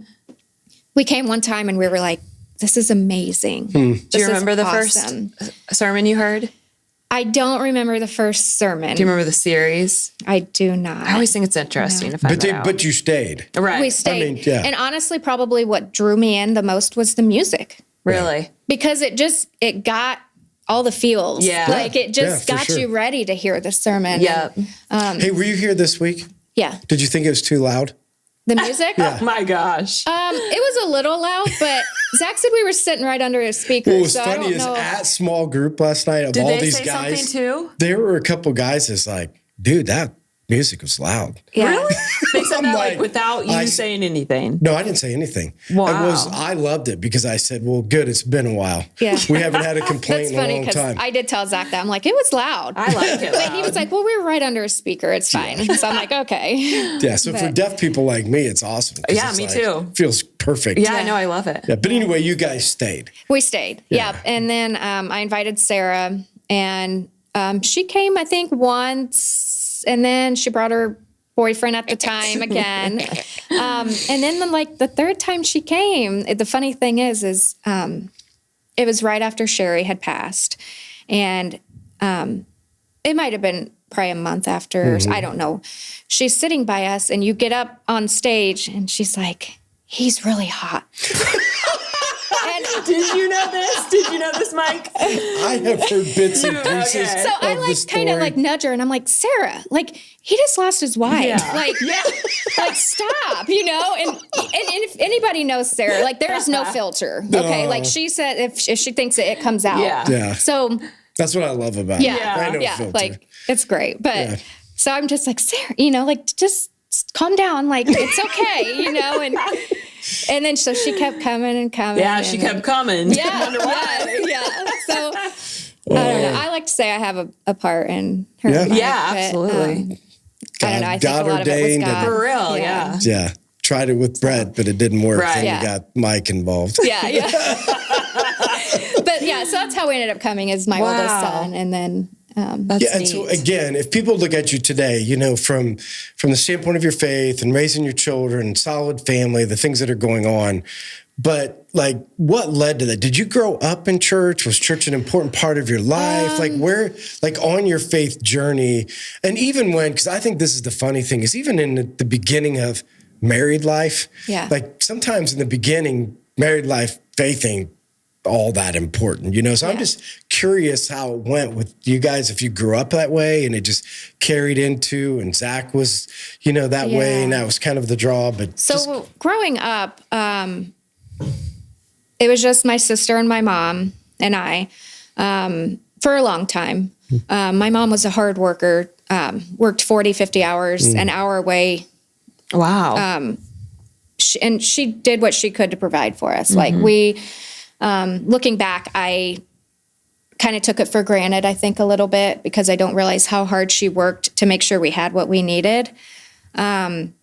we came one time and we were like, this is amazing. Do you remember the first sermon you heard? I don't remember the first sermon. Do you remember the series? I do not. I always think it's interesting to find that out. But you stayed. Right. We stayed. And honestly, probably what drew me in the most was the music. Really? Because it got all the feels. Yeah. Like, it just got you ready to hear the sermon. Yeah. Hey, were you here this week? Yeah. Did you think it was too loud? The music? Oh my gosh. It was a little loud, but Zach said we were sitting right under his speaker. What was funny is at small group last night of all these guys. Did they say something too? There were a couple guys that's like, dude, that music was loud. Yeah. Really? They said that like without you saying anything. No, I didn't say anything. Wow. I loved it because I said, well, good, it's been a while. Yeah. We haven't had a complaint in a long time. I did tell Zach that. I'm like, it was loud. I like it loud. But he was like, well, we were right under a speaker. It's fine. So I'm like, okay. Yeah, so for deaf people like me, it's awesome. Yeah, me too. Feels perfect. Yeah, I know. I love it. Yeah, but anyway, you guys stayed. We stayed. Yeah. Yep. And then I invited Sarah, and she came, I think, once, and then she brought her boyfriend at the time again. And then the third time she came, the funny thing is it was right after Sherry had passed. And it might have been probably a month after, I don't know. She's sitting by us, and you get up on stage and she's like, he's really hot. Did you know this? Did you know this, Mike? I have heard bits and pieces. Okay. So I kind of nudge her, and I'm like, Sarah, like, he just lost his wife. Yeah. Like, stop, you know? And if anybody knows Sarah, like, there is no filter. Okay. Like, she said, if she thinks it comes out. Yeah. So that's what I love about it. I know filter. Like, it's great. But so I'm just like, Sarah, you know, like, just calm down. Like, it's okay, you know? And then so she kept coming and coming. Yeah, she kept coming. Yeah. So I don't know. I like to say I have a part in her life. Yeah, absolutely. I don't know. I think a lot of it was God. For real, yeah. Yeah. Tried it with Brett, but it didn't work. Right. Then we got Mike involved. Yeah. But yeah, so that's how we ended up coming as my oldest son. And then that's neat. And so again, if people look at you today, you know, from the standpoint of your faith and raising your children, solid family, the things that are going on, but like, what led to that? Did you grow up in church? Was church an important part of your life? Like on your faith journey, and even because I think this is the funny thing, is even in the beginning of married life, like sometimes in the beginning, married life, faith ain't all that important, you know? So I'm just curious how it went with you guys, if you grew up that way and it just carried into, and Zach was, you know, that way, and that was kind of the draw. But so growing up, it was just my sister and my mom and I for a long time. My mom was a hard worker, worked 40, 50 hours, an hour away. Wow. And she did what she could to provide for us. Like looking back, I kind of took it for granted, I think, a little bit, because I don't realize how hard she worked to make sure we had what we needed. And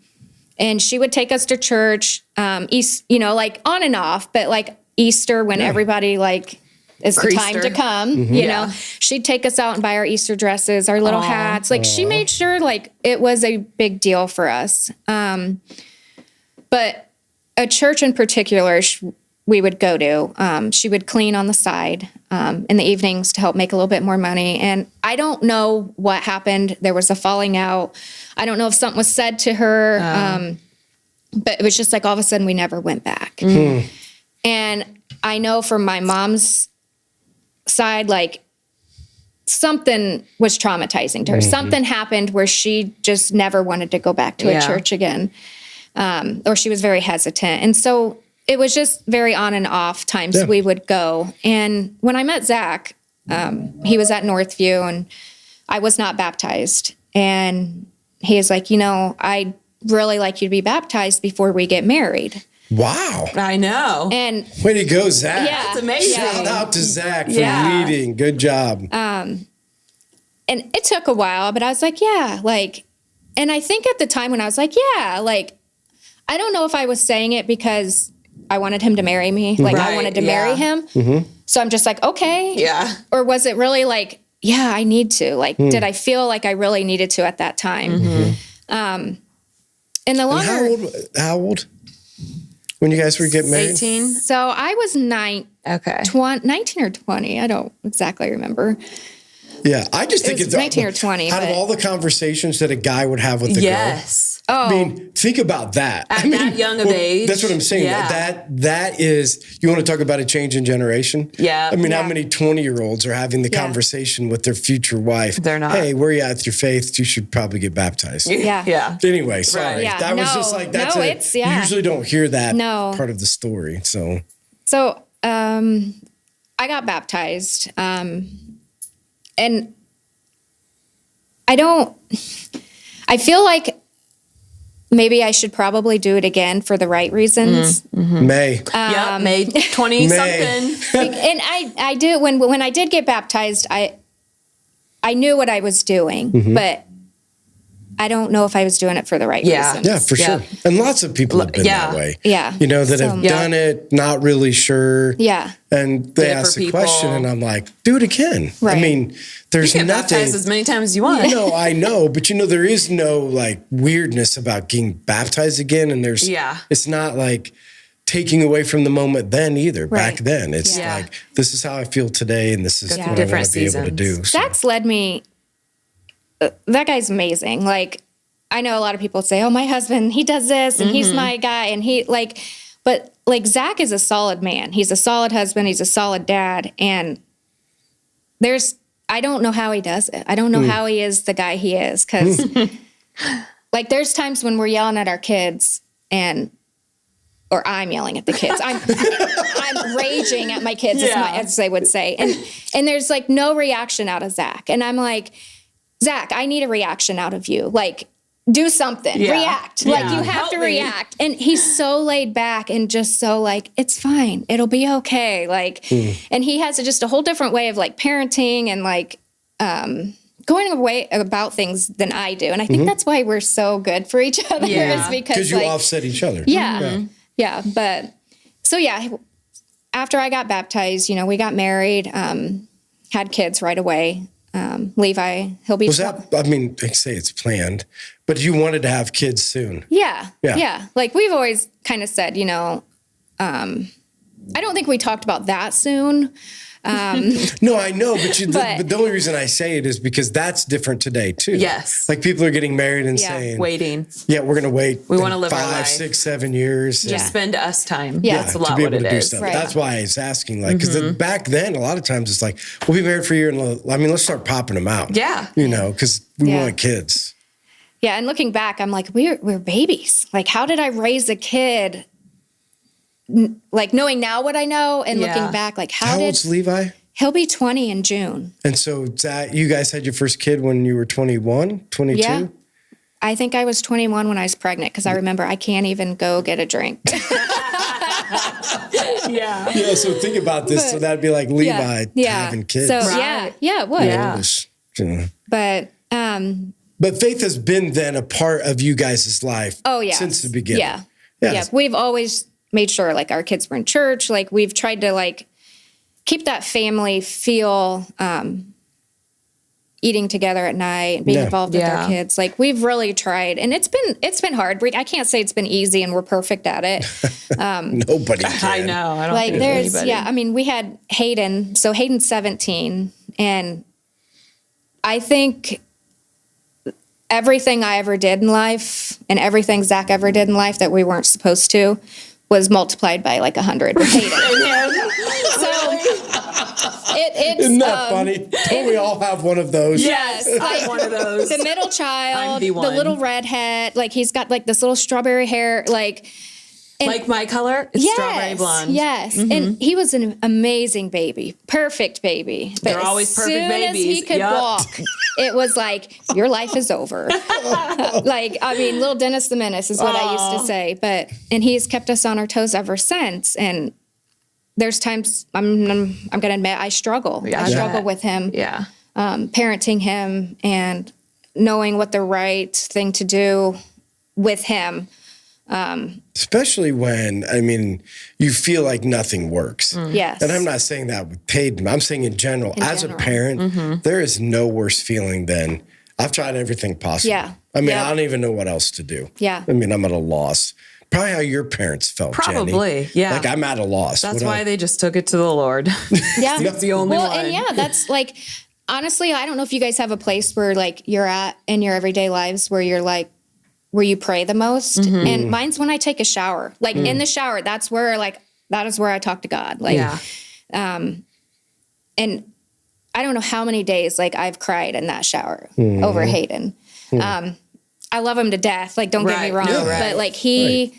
she would take us to church, you know, like on and off, but like Easter, when everybody like is the time to come, you know, she'd take us out and buy our Easter dresses, our little hats. Like she made sure like it was a big deal for us. But a church in particular we would go to. She would clean on the side in the evenings to help make a little bit more money. And I don't know what happened. There was a falling out. I don't know if something was said to her, but it was just like all of a sudden we never went back. Mm. And I know from my mom's side, like something was traumatizing to her. Mm-hmm. Something happened where she just never wanted to go back to a church again, or she was very hesitant. And so it was just very on and off times we would go. And when I met Zach, he was at Northview and I was not baptized. And he is like, I'd really like you to be baptized before we get married. Wow. I know. And way to go, Zach. Yeah. That's amazing. Shout out to Zach for leading. Good job. And it took a while, but I was like, and I think at the time when I was like, I don't know if I was saying it because I wanted him to marry me. Like I wanted to marry him. Mm-hmm. So I'm just like, okay. Yeah. Or was it really like, I need to, like, did I feel like I really needed to at that time? Mm-hmm. And the longer. And how old? When you guys were getting married? 18. So I was 19 or 20. I don't exactly remember. Yeah, I just think it's 19 or 20. Out of all the conversations that a guy would have with a girl. Oh. I mean, think about that. At that young of age. That's what I'm saying. Yeah. That is, you want to talk about a change in generation? Yeah. I mean, how many 20-year-olds are having the conversation with their future wife? They're not. Hey, where are you at with your faith? You should probably get baptized. Yeah. Yeah. Anyway, sorry. Right. Yeah. That was just like, you usually don't hear that part of the story. So I got baptized. And I feel like maybe I should probably do it again for the right reasons. Mm-hmm. May. May 20-something. And I do, when I did get baptized, I knew what I was doing, but I don't know if I was doing it for the right reasons. Yeah, for sure. And lots of people have been that way. Yeah. That have done it, not really sure. Yeah. And they ask the question, and I'm like, do it again. Right. I mean, there's you can nothing. baptize as many times as you want. I know. But there is no like weirdness about getting baptized again. And it's not like taking away from the moment then either. Right. Back then, it's like, this is how I feel today, and this is what I want to be able to do. So. Zach's led me. That guy's amazing. Like, I know a lot of people say, oh, my husband, he does this and he's my guy. And but Zach is a solid man. He's a solid husband. He's a solid dad. And I don't know how he does it. I don't know how he is the guy he is. Cause there's times when we're yelling at our kids or I'm yelling at the kids. I'm raging at my kids as they would say. And there's no reaction out of Zach. And I'm like, Zach, I need a reaction out of you. Do something, react. You have to react. And he's so laid back and just so it's fine. It'll be okay. And he has just a whole different way of parenting and going away about things than I do. And I think that's why we're so good for each other is because you offset each other. Yeah. Yeah. But so, after I got baptized, we got married, had kids right away. Levi, he'll be. They say it's planned, but you wanted to have kids soon. Yeah. We've always kind of said, I don't think we talked about that soon. No, I know, but the only reason I say it is because that's different today too. Yes. People are getting married and saying, waiting. Yeah, we're going to wait. We want to live 5, our life. 6, 7 years. Just spend us time. Yeah. That's a lot what it is. Stuff. Right. That's why I was asking, because back then, a lot of times it's we'll be married for a year and let's start popping them out. Yeah. Because we want kids. Yeah. And looking back, I'm like, we're babies. How did I raise a kid? Knowing now what I know and looking back, how old's Levi? He'll be 20 in June. And so you guys had your first kid when you were 21, 22? Yeah. I think I was 21 when I was pregnant because I remember I can't even go get a drink. Yeah, so think about this. So that'd be like Levi having kids. So, it would. Yeah. But faith has been then a part of you guys' life since the beginning. Yeah. We've always made sure our kids were in church. We've tried to keep that family feel eating together at night, being involved with our kids. Like, we've really tried, and it's been hard. I can't say it's been easy and we're perfect at it. Nobody can. I know. I don't like, think there's, anybody. I mean, we had Hayden. So Hayden's 17, and I think everything I ever did in life and everything Zach ever did in life that we weren't supposed to was multiplied by like 100 with Hayden. Isn't that funny? Don't we all have one of those? Yes, I'm one of those. the middle child, I'm the one. little redhead, like he's got like this little strawberry hair, like. And like my color, it's strawberry blonde. Yes, and he was an amazing baby, perfect baby. But They're always perfect babies. As he could walk, it was like, your life is over. Like, I mean, little Dennis the Menace is what I used to say. And he's kept us on our toes ever since. And there's times I'm going to admit I struggle. Yeah, I struggle with him. Yeah. Parenting him and knowing what the right thing to do with him. Especially when, I mean, you feel like nothing works. Yes. And I'm not saying that with Hayden. I'm saying in general, as a parent, there is no worse feeling than I've tried everything possible. Yeah. I mean, I don't even know what else to do. Yeah. I mean, I'm at a loss. Probably how your parents felt, Probably, Jenny. yeah. Like, I'm at a loss. That's why they just took it to the Lord. Yeah. That's the only one. And that's like, honestly, I don't know if you guys have a place where like you're at in your everyday lives where you're like, where you pray the most. And mine's when I take a shower. Like in the shower, that is where I talk to God. Like, and I don't know how many days like I've cried in that shower over Hayden. I love him to death. Like, don't get me wrong, but like That's he's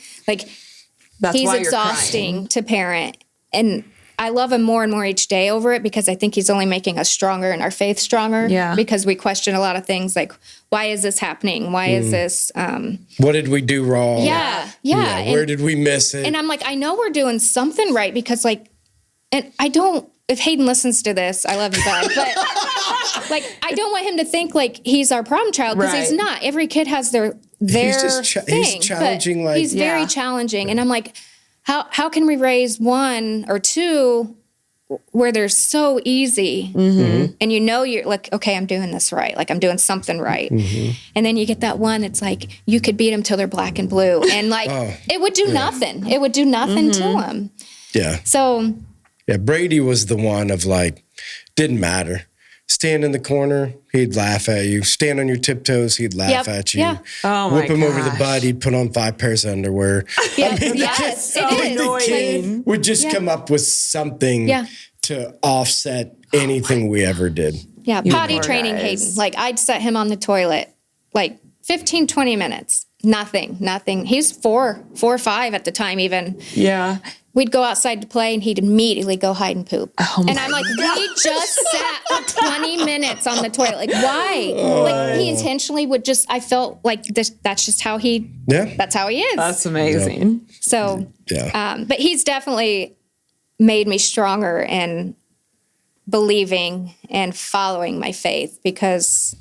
why exhausting to parent, and I love him more and more each day over it because I think he's only making us stronger and our faith stronger. Yeah. Because we question a lot of things like, why is this happening? Why is this? What did we do wrong? Yeah. Where did we miss it? And I'm like, I know we're doing something right because like, and I don't, if Hayden listens to this, I love you, bud, but like, I don't want him to think like he's our problem child because he's not. Every kid has their thing. He's challenging. Like, he's very challenging. And I'm like, how can we raise one or two where they're so easy and you're like, okay, I'm doing this right. Like I'm doing something right. And then you get that one that's like, you could beat them till they're black and blue. And like, it would do nothing. It would do nothing to them. Yeah. So. Yeah. Brady was the one of like, didn't matter. Stand in the corner, he'd laugh at you. Stand on your tiptoes, he'd laugh at you. Yeah. Oh Whip him over the butt, he'd put on 5 pairs of underwear. Yeah. I mean, Yes, so it is. annoying. would just come up with something to offset anything we ever did. Yeah, potty training guys. Hayden. Like, I'd set him on the toilet, like 15, 20 minutes. Nothing. He's 4 or 5 at the time even. Yeah. We'd go outside to play, and he'd immediately go hide and poop. Oh and I'm like, we just sat for 20 minutes on the toilet. Like, why? Like, he intentionally would just, I felt like that's just how that's how he is. That's amazing. So, but he's definitely made me stronger in believing and following my faith because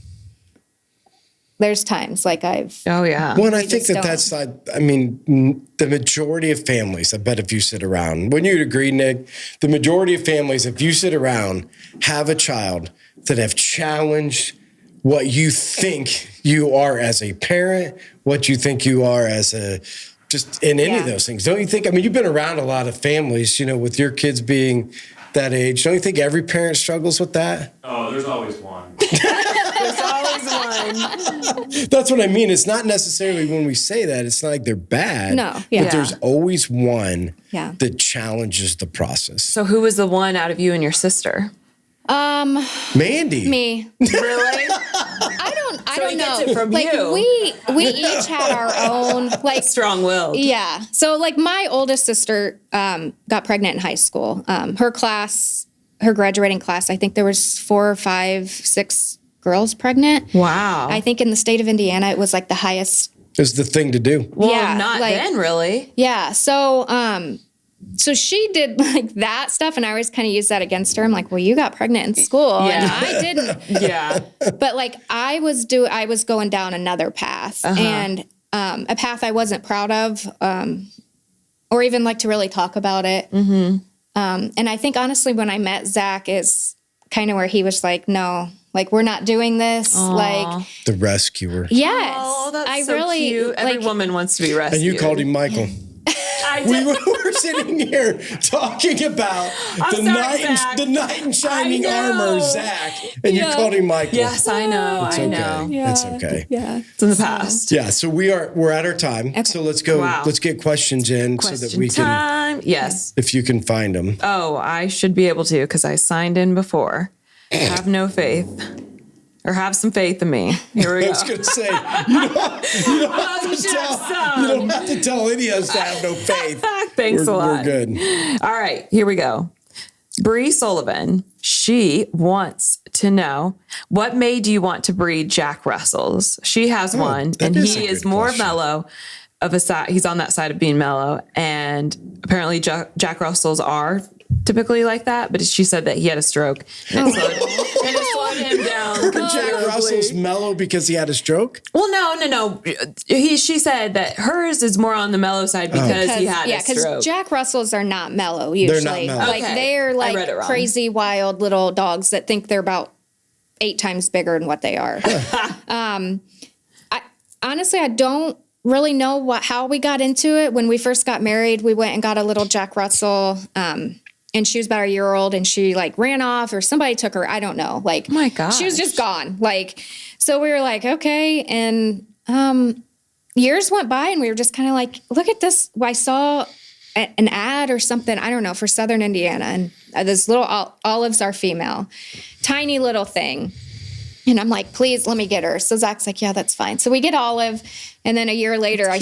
there's times like I've. Oh, yeah. Well, and I think that's like, I mean, the majority of families, I bet if you sit around, wouldn't you agree, Nick? The majority of families, if you sit around, have a child that have challenged what you think you are as a parent, what you think you are as just in any of those things. Don't you think, I mean, you've been around a lot of families, with your kids being that age. Don't you think every parent struggles with that? Oh, there's always one. There's always one. That's what I mean. It's not necessarily when we say that, it's not like they're bad. No, yeah. But there's always one Yeah. that challenges the process. So who was the one out of you and your sister? Mandy. Me. Really? I So don't he know. gets it from like you. we each had our own like Strong-willed. Yeah. So like my oldest sister got pregnant in high school. Her graduating class, I think there was 4 or 5, 6 girls pregnant. Wow. I think in the state of Indiana it was like the highest. Is the thing to do. Well, Yeah, not like- then, really. Yeah. So she did like that stuff, and I always kind of used that against her. I'm like, well, you got pregnant in school, and I didn't. Yeah. But like I was going down another path, and a path I wasn't proud of, or even like to really talk about it. And I think honestly, when I met Zach, is kind of where he was like, no, Like, we're not doing this. Aww. Like the rescuer. Yes. Oh, that's I so really cute. Every woman wants to be rescued. And you called him Michael. We were sitting here talking about the knight in shining armor, Zach, and you called him Michael. Yes, I know. It's okay. Yeah. It's okay. Yeah. It's in the past. Yeah. So we're at our time. Okay. So let's go. Wow. Let's get questions in so that we can. Time. Yes. If you can find them. Oh, I should be able to because I signed in before. Have no faith. Or have some faith in me. Here we go. I was going to say, you don't have to tell any of us to have no faith. Thanks a lot. We're good. All right, here we go. Bree Sullivan, she wants to know, what made you want to breed Jack Russells? She has one, and he is more mellow of a side. He's on that side of being mellow, and apparently Jack Russells are typically like that, but she said that he had a stroke and it slowed him down. Jack Russell's mellow because he had a stroke? Well, no. She said that hers is more on the mellow side because he had a stroke. Because Jack Russells are not mellow usually. They're not mellow. Like they're like crazy wild little dogs that think they're about 8 times bigger than what they are. Honestly, I don't really know how we got into it. When we first got married, we went and got a little Jack Russell. And she was about a year old, and she like ran off, or somebody took her. I don't know. Like, oh my gosh, she was just gone. Like, so we were like, okay. And years went by, and we were just kind of like, look at this. I saw an ad or something, I don't know, for Southern Indiana, and this little Olive's our female, tiny little thing. And I'm like, please let me get her. So Zach's like, yeah, that's fine. So we get Olive. And then a year later, I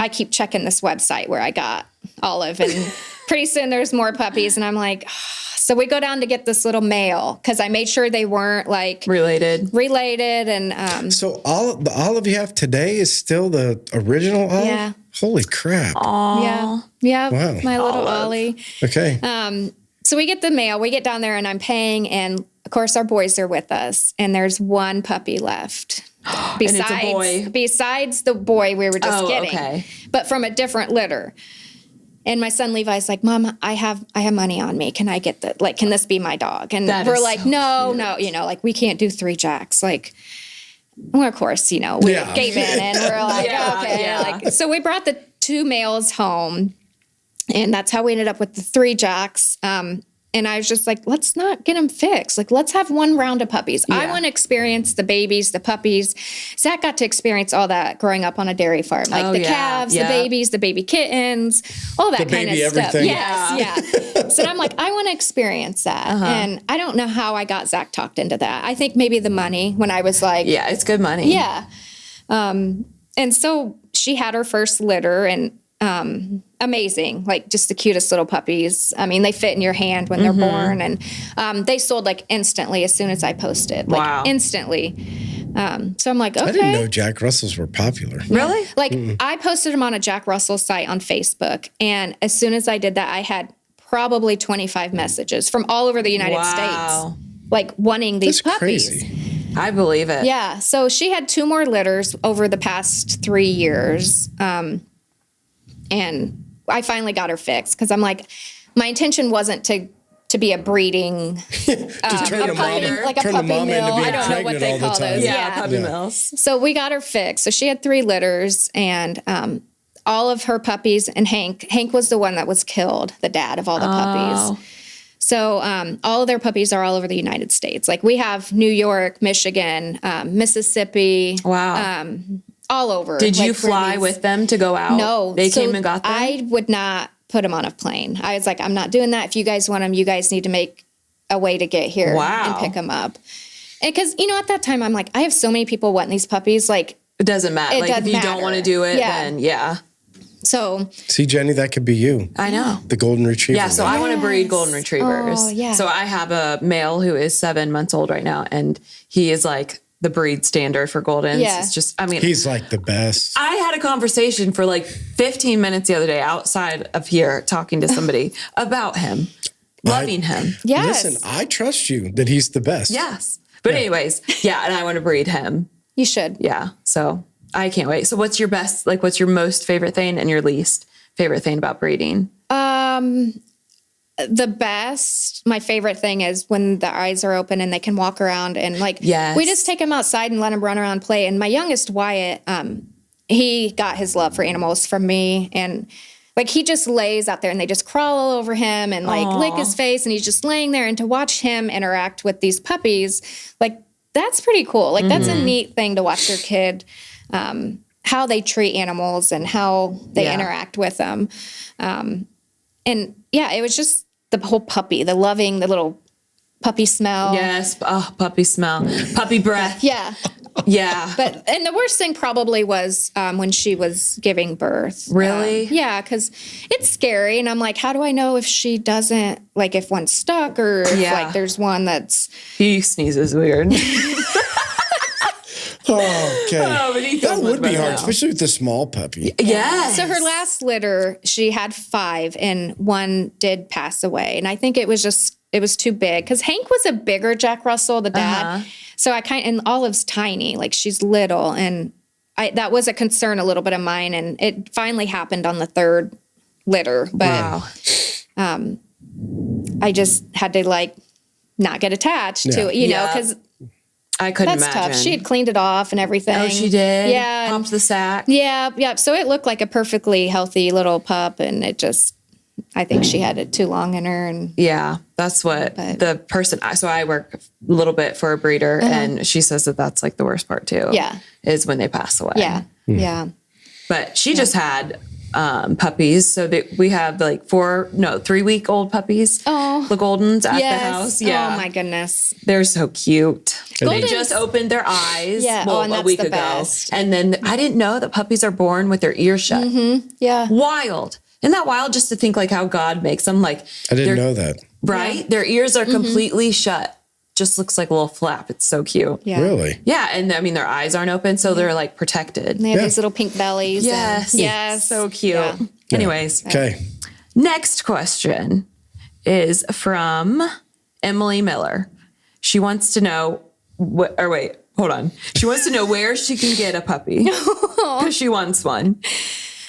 keep checking this website where I got Olive. And pretty soon there's more puppies. And I'm like, so we go down to get this little male because I made sure they weren't like related. And so the Olive you have today is still the original Olive? Yeah. Holy crap. Aww. Yeah. Wow. My little Ollie. Okay. So we get the male, we get down there, and I'm paying, and of course our boys are with us, and there's one puppy left. And it's a boy. Besides the boy we were just getting, okay. But from a different litter. And my son Levi's like, Mom, I have money on me. Can I get that? Like, can this be my dog? And we're like, no, like we can't do 3 Jacks. Like, well, of course, we gave in, and we're like, okay. Yeah. Like, so we brought the 2 males home, and that's how we ended up with the 3 Jacks. And I was just like, let's not get them fixed. Like, let's have one round of puppies. Yeah. I want to experience the babies, the puppies. Zach got to experience all that growing up on a dairy farm. Like the calves, the babies, the baby kittens, all that kind of stuff. Everything. Yes. So I'm like, I want to experience that. And I don't know how I got Zach talked into that. I think maybe the money when I was like. Yeah, it's good money. Yeah. And so she had her first litter, and amazing, like just the cutest little puppies. I mean, they fit in your hand when they're born, and they sold like instantly as soon as I posted, like instantly. So I'm like, okay. I didn't know Jack Russells were popular. Really? Like I posted them on a Jack Russell site on Facebook, and as soon as I did that, I had probably 25 messages from all over the United States, like wanting these puppies. Crazy. I believe it. Yeah. So she had 2 more litters over the past 3 years. And I finally got her fixed because I'm like, my intention wasn't to be a breeding, turn a puppy mill. I don't know what they call those. Yeah, puppy mills. So we got her fixed. So she had 3 litters, and all of her puppies, and Hank was the one that was killed, the dad of all the puppies. So all of their puppies are all over the United States. Like we have New York, Michigan, Mississippi. Wow. All over. Did you fly with them to go out? No. They came and got them? I would not put them on a plane. I was like, I'm not doing that. If you guys want them, you guys need to make a way to get here and pick them up. And because, at that time, I'm like, I have so many people wanting these puppies. Like, it doesn't matter. Like, if you don't want to do it, then So. See, Jenny, that could be you. I know. The golden retriever. Yeah, so I want to breed golden retrievers. Oh, yeah. So I have a male who is 7 months old right now, and he is like the breed standard for Goldens. Yeah. It's just, I mean, he's like the best. I had a conversation for like 15 minutes the other day outside of here talking to somebody about him, loving him. Yes. Listen, I trust you that he's the best. Yes. But anyways, and I want to breed him. You should. Yeah. So I can't wait. So what's your what's your most favorite thing and your least favorite thing about breeding? the best, my favorite thing is when the eyes are open and they can walk around and like, we just take them outside and let them run around and play. And my youngest Wyatt, he got his love for animals from me. And like, he just lays out there and they just crawl all over him and like lick his face. And he's just laying there. And to watch him interact with these puppies, like, that's pretty cool. Like, that's a neat thing to watch your kid, how they treat animals and how they interact with them. And yeah, it was just the whole puppy, the loving, the little puppy smell. Yes. Oh, puppy smell. Puppy breath. Yeah. Yeah. And the worst thing probably was when she was giving birth. Really? Yeah, because it's scary. And I'm like, how do I know if she doesn't, like if one's stuck or if like there's one that's... He sneezes weird. Oh, okay. That would be hard, now. especially with the small puppy. Yeah. So her last litter, she had 5 and one did pass away. And I think it was too big because Hank was a bigger Jack Russell, the dad. So and Olive's tiny, like she's little. And that was a concern a little bit of mine. And it finally happened on the 3rd litter. But I just had to like not get attached to it, you know, because I couldn't imagine. That's tough. She had cleaned it off and everything. Oh, she did? Yeah. Pumped the sack? Yeah. So it looked like a perfectly healthy little pup, and it just, I think she had it too long in her. And yeah, that's what the person, so I work a little bit for a breeder, and she says that that's like the worst part too. Yeah. Is when they pass away. Yeah. Yeah. But she just had puppies. So we have like 3-week-old puppies. Oh. The Goldens at the house. Yeah. Oh my goodness. They're so cute. They Goldens. just opened their eyes and that's a week the ago. best. And then I didn't know that puppies are born with their ears shut. Yeah. Wild. Isn't that wild just to think like how God makes them? Like I didn't know that. Right? Yeah. Their ears are completely shut. Just looks like a little flap. It's so cute. Yeah. Really? Yeah. And I mean, their eyes aren't open, so they're like protected. And they have these little pink bellies. Yes. Yes. So cute. Yeah. Anyways. Okay. Next question is from Emily Miller. She wants to know She wants to know where she can get a puppy because she wants one.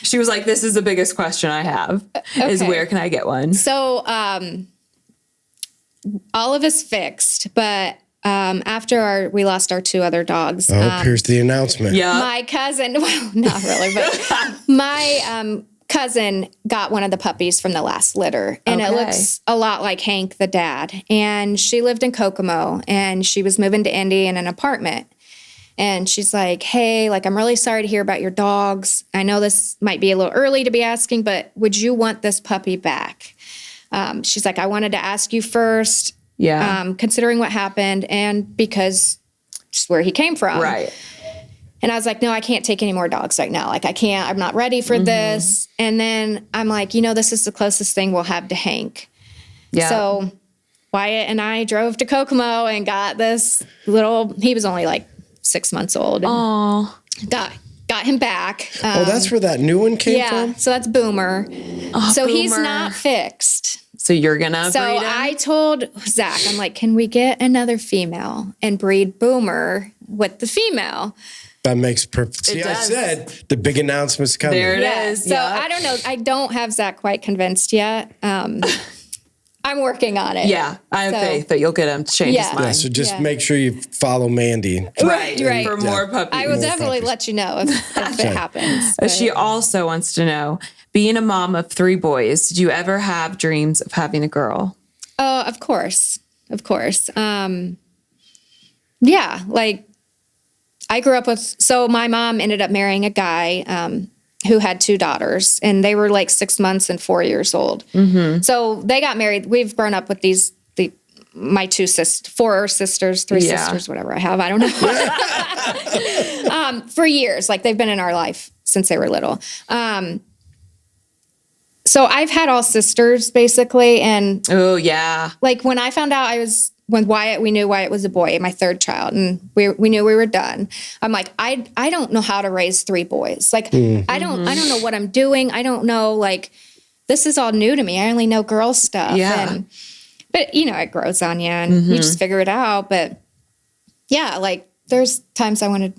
She was like, this is the biggest question I have is where can I get one? So, Olive is fixed, but after we lost our 2 other dogs. Here's the announcement. Yeah. My cousin, well, not really, but my cousin got one of the puppies from the last litter, and it looks a lot like Hank, the dad. And she lived in Kokomo, and she was moving to Indy in an apartment. And she's like, hey, like, I'm really sorry to hear about your dogs. I know this might be a little early to be asking, but would you want this puppy back? She's like, I wanted to ask you first, considering what happened and because just where he came from. Right. And I was like, no, I can't take any more dogs right now. Like, I'm not ready for this. And then I'm like, this is the closest thing we'll have to Hank. Yeah. So Wyatt and I drove to Kokomo and got this he was only like 6 months old. Oh. Got him back. That's where that new one came from? Yeah, so that's Boomer. So Boomer. he's not fixed. So you're going to breed him? I told Zach, I'm like, can we get another female and breed Boomer with the female? That makes perfect sense. I said the big announcement's coming. There it is. So I don't know. I don't have Zach quite convinced yet. I'm working on it. Yeah, I have faith that you'll get him to change his mind. Yeah, so just make sure you follow Mandy. Right. For more puppies. I will definitely let you know if it happens. She also wants to know, being a mom of 3 boys, did you ever have dreams of having a girl? Oh, of course. Of course. Yeah, like I grew up so my mom ended up marrying a guy who had 2 daughters, and they were like 6 months and 4 years old. Mm-hmm. So they got married. We've grown up with my 4 sisters, 3 sisters, whatever I have. I don't know. For years, like they've been in our life since they were little. So I've had all sisters basically. And like when I found out we knew Wyatt was a boy, my 3rd child, and we knew we were done. I'm like, I don't know how to raise 3 boys. Like, I don't know what I'm doing. I don't know, like, this is all new to me. I only know girl stuff. Yeah. But it grows on you and you just figure it out. But yeah, like there's times I wanted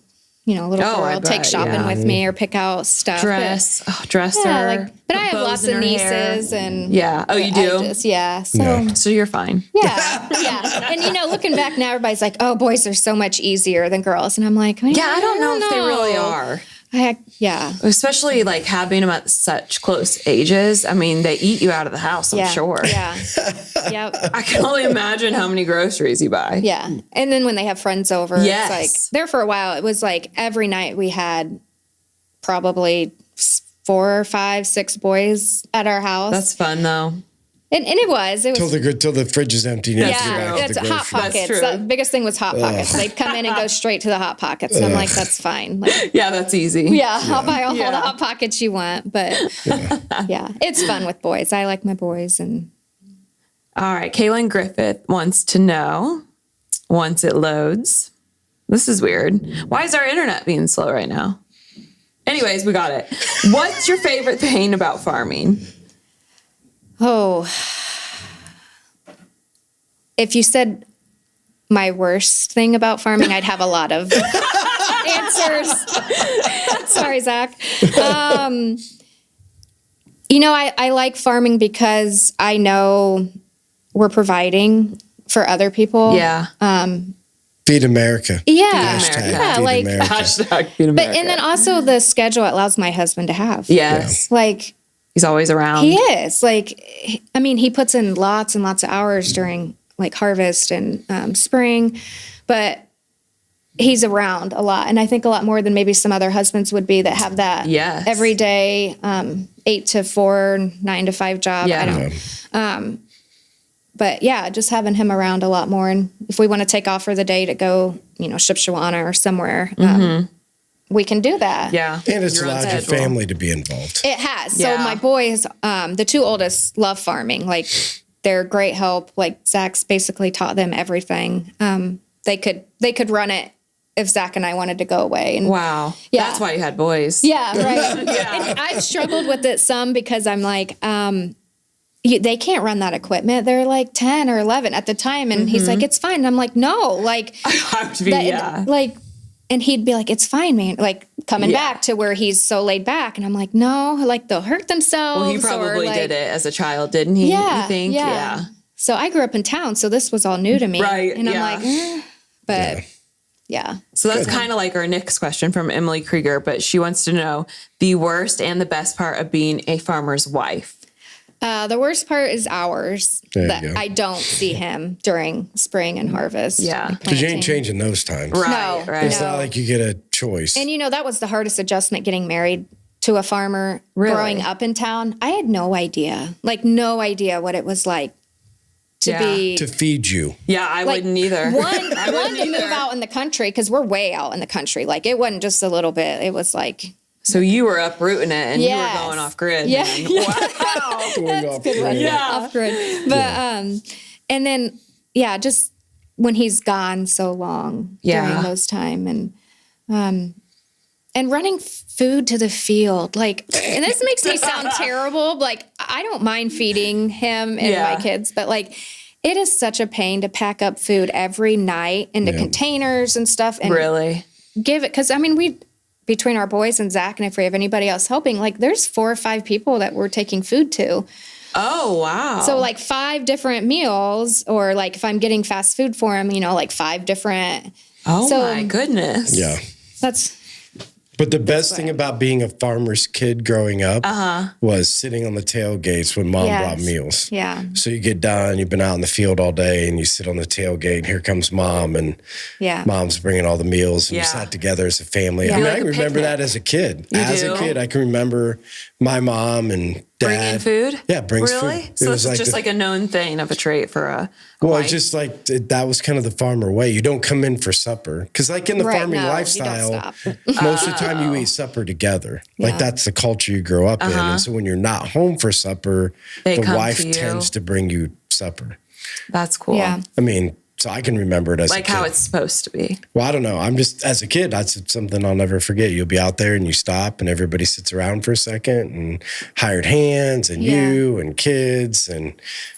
little girl take shopping with me or pick out stuff. Dresser. But I have lots of nieces and Oh, you do? So you're fine. Yeah. And looking back now, everybody's like, "Oh, boys are so much easier than girls," and I'm like, I don't know if they really are. Especially like having them at such close ages. I mean, they eat you out of the house, I'm sure. Yeah. Yep. I can only imagine how many groceries you buy. Yeah. And then when they have friends over, it's like there for a while, it was like every night we had probably 4, 5, 6 boys at our house. That's fun though. And it was till the fridge is empty. It's Hot Pockets. The biggest thing was Hot Pockets. They'd come in and go straight to the Hot Pockets. And I'm like, that's fine. Like, that's easy. I'll buy all the Hot Pockets you want. But it's fun with boys. I like my boys. And all right. Kaylin Griffith wants to know, once it loads. This is weird. Why is our internet being slow right now? Anyways, we got it. What's your favorite thing about farming? Oh, if you said my worst thing about farming, I'd have a lot of answers. Sorry, Zach. I like farming because I know we're providing for other people. Yeah. Feed America. Yeah. Feed America. Hashtag Feed America. But, and then also the schedule it allows my husband to have. Yes. Like, he's always around. He is. Like, I mean, he puts in lots and lots of hours during like harvest and spring, but he's around a lot. And I think a lot more than maybe some other husbands would be that have that every day, 8 to 4, 9 to 5 job. Yeah. I don't. But just having him around a lot more. And if we want to take off for the day to go, Shipshawana or somewhere, we can do that. Yeah. And it's allowed your family to be involved. It has. Yeah. So my boys, the 2 oldest love farming. Like they're great help. Like Zach's basically taught them everything. They could run it if Zach and I wanted to go away. And wow. Yeah. That's why you had boys. Yeah. Right. And I've struggled with it some because I'm like, they can't run that equipment. They're like 10 or 11 at the time. And he's like, it's fine. And I'm like, no, like, I have to be, like, and he'd be like, it's fine, man. Like coming back to where he's so laid back. And I'm like, no, like they'll hurt themselves. Well, he probably did it as a child, didn't he? Yeah. You think? Yeah. So I grew up in town. So this was all new to me. Right. And I'm like, but yeah. So that's kind of like our next question from Emily Krieger, but she wants to know the worst and the best part of being a farmer's wife. The worst part is hours that I don't see him during spring and harvest. Yeah. Because you ain't changing those times. Right. It's not like you get a choice. And that was the hardest adjustment, getting married to a farmer growing up in town. I had no idea what it was like to feed you. Yeah, I wouldn't either. One to move out in the country, because we're way out in the country. Like it wasn't just a little bit. It was like. So you were uprooting it and you were going off grid. Yeah. Wow. Going off grid. Yeah. Off grid. But, and then, just when he's gone so long during those time and running food to the field, like, and this makes me sound terrible. Like, I don't mind feeding him and my kids, but like, it is such a pain to pack up food every night into containers and stuff and give it. 'Cause I mean, between our boys and Zach, and if we have anybody else helping, like there's 4 or 5 people that we're taking food to. Oh, wow. So like 5 different meals, or like if I'm getting fast food for him, like 5 different. Oh my goodness. Yeah. But the best thing about being a farmer's kid growing up was sitting on the tailgates when mom brought meals. Yeah. So you get done, you've been out in the field all day, and you sit on the tailgate, and here comes mom, and mom's bringing all the meals, and you sat together as a family. Yeah. I mean, Like I can remember that as a kid. A kid, I can remember my mom and dad. Bringing food? Yeah, brings really? food. So it's just like a known thing of a trait for a wife. It's just like that was kind of the farmer way. You don't come in for supper. Because like in the farming lifestyle, most of the time you eat supper together. Like that's the culture you grow up in. And so when you're not home for supper, the wife tends to bring you supper. That's cool. Yeah. I mean, so I can remember it as a kid. Like how it's supposed to be. Well, I don't know. I'm just, as a kid, that's something I'll never forget. You'll be out there and you stop and everybody sits around for a second, and hired hands and you and kids, and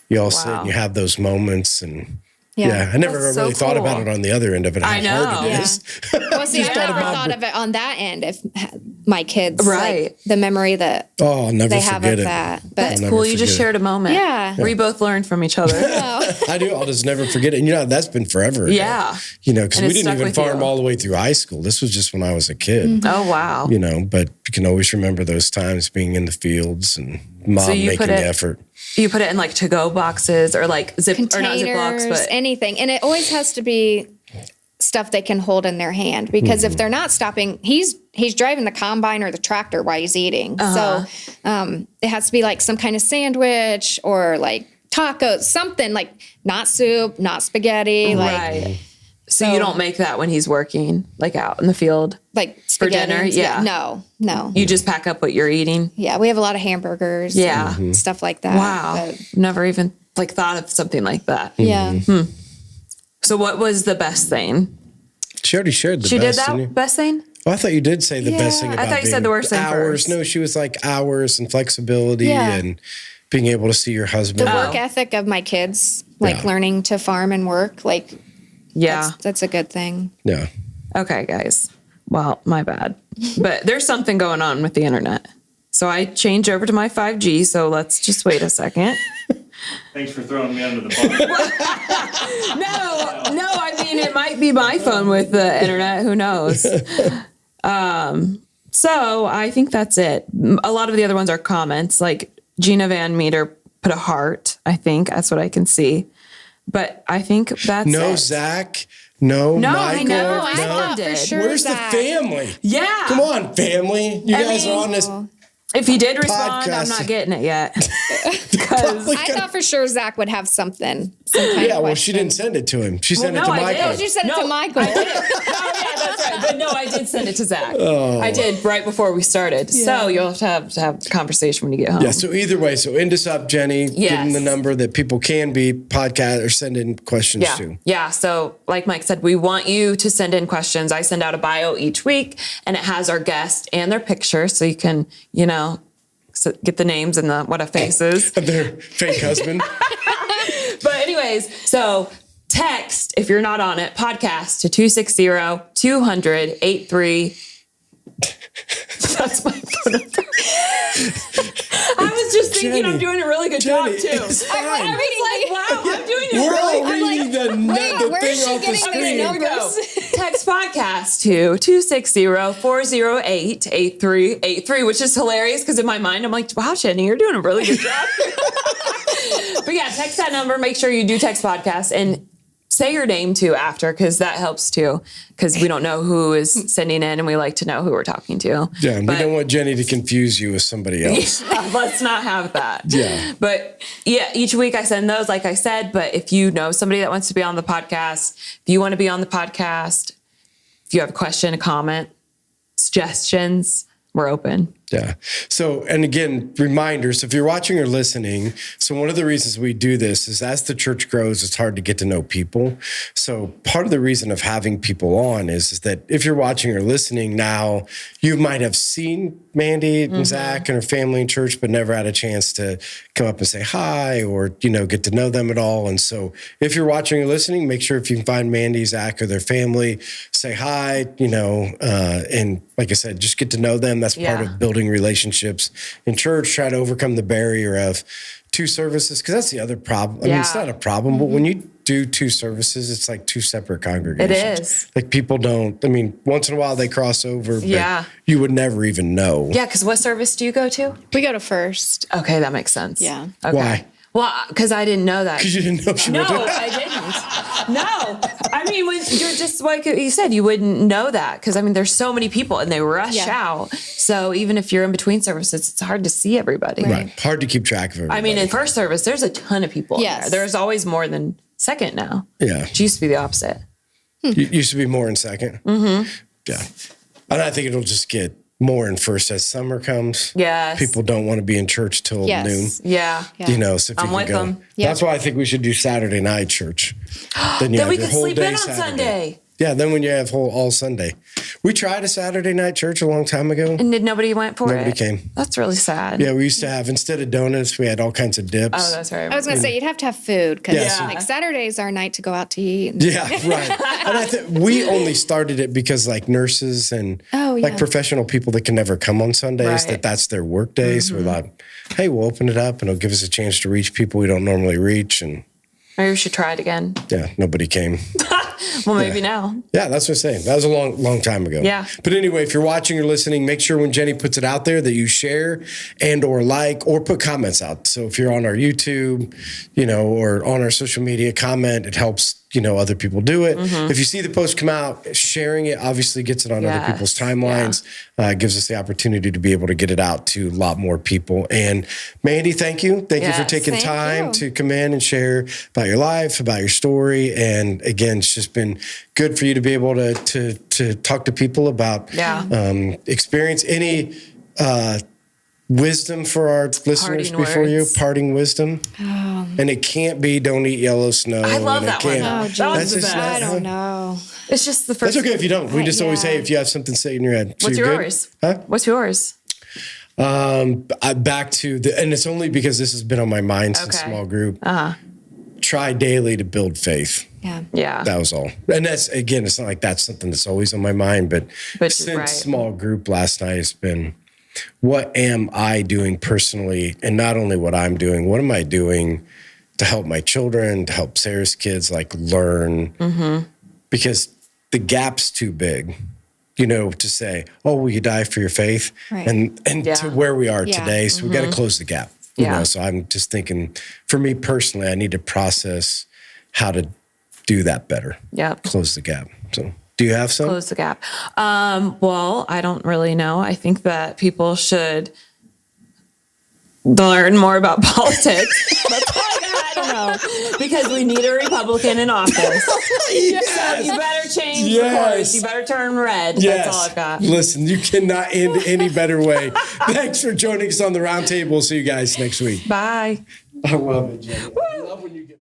you all sit and you have those moments, and Yeah. I never really thought about it on the other end of it. How hard it is. Well, see, I never thought of it on that end. If my kids, like, the memory that they have of that. But that's cool. You just shared a moment. Yeah. We both learned from each other. I do. I'll just never forget it. And that's been forever ago. Yeah. Because we didn't even farm all the way through high school. This was just when I was a kid. Mm-hmm. Oh, wow. But you can always remember those times being in the fields and mom making the effort. You put it in like to-go boxes or like containers, or not Ziplocs, but anything. And it always has to be stuff they can hold in their hand, because if they're not stopping, he's driving the combine or the tractor while he's eating. So it has to be like some kind of sandwich or like tacos, something like not soup, not spaghetti. Right. So you don't make that when he's working, like out in the field? Like for dinner? Yeah. No. You just pack up what you're eating? Yeah, we have a lot of hamburgers. Yeah. And stuff like that. Wow. Never even thought of something like that. Yeah. So what was the best thing? She already shared the best. She did that best thing? Oh, I thought you did say the best thing about I thought you said the worst thing hours. first. No, she was like hours and flexibility and being able to see your husband. The work ethic of my kids, learning to farm and work, that's a good thing. Yeah. Okay, guys. Well, my bad. But there's something going on with the internet. So I changed over to my 5G, so let's just wait a second. Thanks for throwing me under the bus. No, I mean, it might be my phone with the internet. Who knows? So I think that's it. A lot of the other ones are comments. Like Gina Van Meter put a heart, I think. That's what I can see. But I think that's No, it. Zach. No, Michael. I know. I no. thought for sure. Where's the family? Yeah. Come on, family. You guys are on this. If he did respond, podcast. I'm not getting it yet. I thought for sure Zach would have something. Well, she didn't send it to him. She sent it to Michael. You sent it to Michael. I did. Oh, yeah, that's right. But no, I did send it to Zach. I did right before we started. Yeah. So you'll have to have the conversation when you get home. Yeah, so either way, end us up, Jenny. Yes. Give them the number that people can be podcast or send in questions to. Yeah, so like Mike said, we want you to send in questions. I send out a bio each week, and it has our guest and their picture, so you can, get the names and what a face is. Their fake husband. But anyways, so text, if you're not on it, podcast to 260-200-83. That's my phone number. I was just thinking Jenny, I'm doing a really good job, too. I was like, wow, I'm doing it really good. We're all reading the thing off the screen. Here we go. Text podcast to 260-408-8383, which is hilarious because in my mind, I'm like, wow, Jenny, you're doing a really good job. But yeah, text that number. Make sure you do text podcast and say your name too after, because that helps too, because we don't know who is sending in and we like to know who we're talking to. Yeah, and we don't want Jenny to confuse you with somebody else. Yeah, let's not have that. Yeah. But yeah, each week I send those, like I said, but if you know somebody that wants to be on the podcast, if you want to be on the podcast, if you have a question, a comment, suggestions, we're open. Yeah. So, and again, reminders, if you're watching or listening, so one of the reasons we do this is as the church grows, it's hard to get to know people. So part of the reason of having people on is that if you're watching or listening now, you might have seen Mandy and Zach and her family in church, but never had a chance to come up and say hi or, get to know them at all. And so if you're watching or listening, make sure if you can find Mandy, Zach, or their family, say hi, and like I said, just get to know them. That's part of building relationships in church. Try to overcome the barrier of two services, because that's the other problem. I mean, it's not a problem, but when you do two services, it's like two separate congregations. It is. Like people don't, once in a while they cross over, but you would never even know. Yeah, because what service do you go to? We go to First. Okay, that makes sense. Yeah. Okay. Why? Well, because I didn't know that. Because you didn't know she No, went to I didn't. No. When you're just like you said, you wouldn't know that because, there's so many people and they rush out. So even if you're in between services, it's hard to see everybody. Right. Hard to keep track of everybody. In first service, there's a ton of people in there. There's always more than second now. Yeah. It used to be the opposite. You used to be more in second. Mm-hmm. Yeah. And I think it'll just get more in first as summer comes. Yes. People don't want to be in church till noon. Yeah. So if you I'm can with go. them. That's why I think we should do Saturday night church. Then we can sleep in on Sunday. Yeah, then when you have all Sunday. We tried a Saturday night church a long time ago. And did nobody went for it? Nobody came. That's really sad. Yeah, we used to have, instead of donuts, we had all kinds of dips. Oh, that's right. I was going to say, you'd have to have food because Yeah. Saturday's our night to go out to eat. Yeah, right. And we only started it because nurses and professional people that can never come on Sundays, that's their work day. So we thought, hey, we'll open it up and it'll give us a chance to reach people we don't normally reach. And maybe we should try it again. Yeah, nobody came. Well, maybe now. Yeah, that's what I'm saying. That was a long time ago. Yeah. But anyway, if you're watching or listening, make sure when Jenny puts it out there that you share and or like or put comments out. So if you're on our YouTube, or on our social media, comment. It helps, other people do it. If you see the post come out, sharing it obviously gets it on other people's timelines. Gives us the opportunity to be able to get it out to a lot more people. And Mandy, thank you. Thank you for taking time to come in and share about your life, about your story. And again, it's just been good for you to be able to talk to people about experience. Any wisdom for our listeners before you? Parting wisdom? And it can't be don't eat yellow snow. I love that one. Oh, geez. I don't know. It's just the first. That's okay if you don't. We just always say if you have something set in your head. So what's yours? Huh? What's yours? Back to and it's only because this has been on my mind since small group. Try daily to build faith. Yeah. That was all. And that's, again, it's not like that's something that's always on my mind, but since small group last night, it's been, what am I doing personally? And not only what I'm doing, what am I doing to help my children, to help Sarah's kids learn? Because the gap's too big, to say, oh, will you die for your faith? And to where we are today. So we got to close the gap. So I'm just thinking, for me personally, I need to process how to do that better. Close the gap. So do you have some? Close the gap. Well, I don't really know. I think that people should learn more about politics. That's all I got. I don't know. Because we need a Republican in office. So you better change the course. You better turn red. That's all I've got. Listen, you cannot end any better way. Thanks for joining us on the Roundtable. We'll see you guys next week. Bye. I love it, Jenny.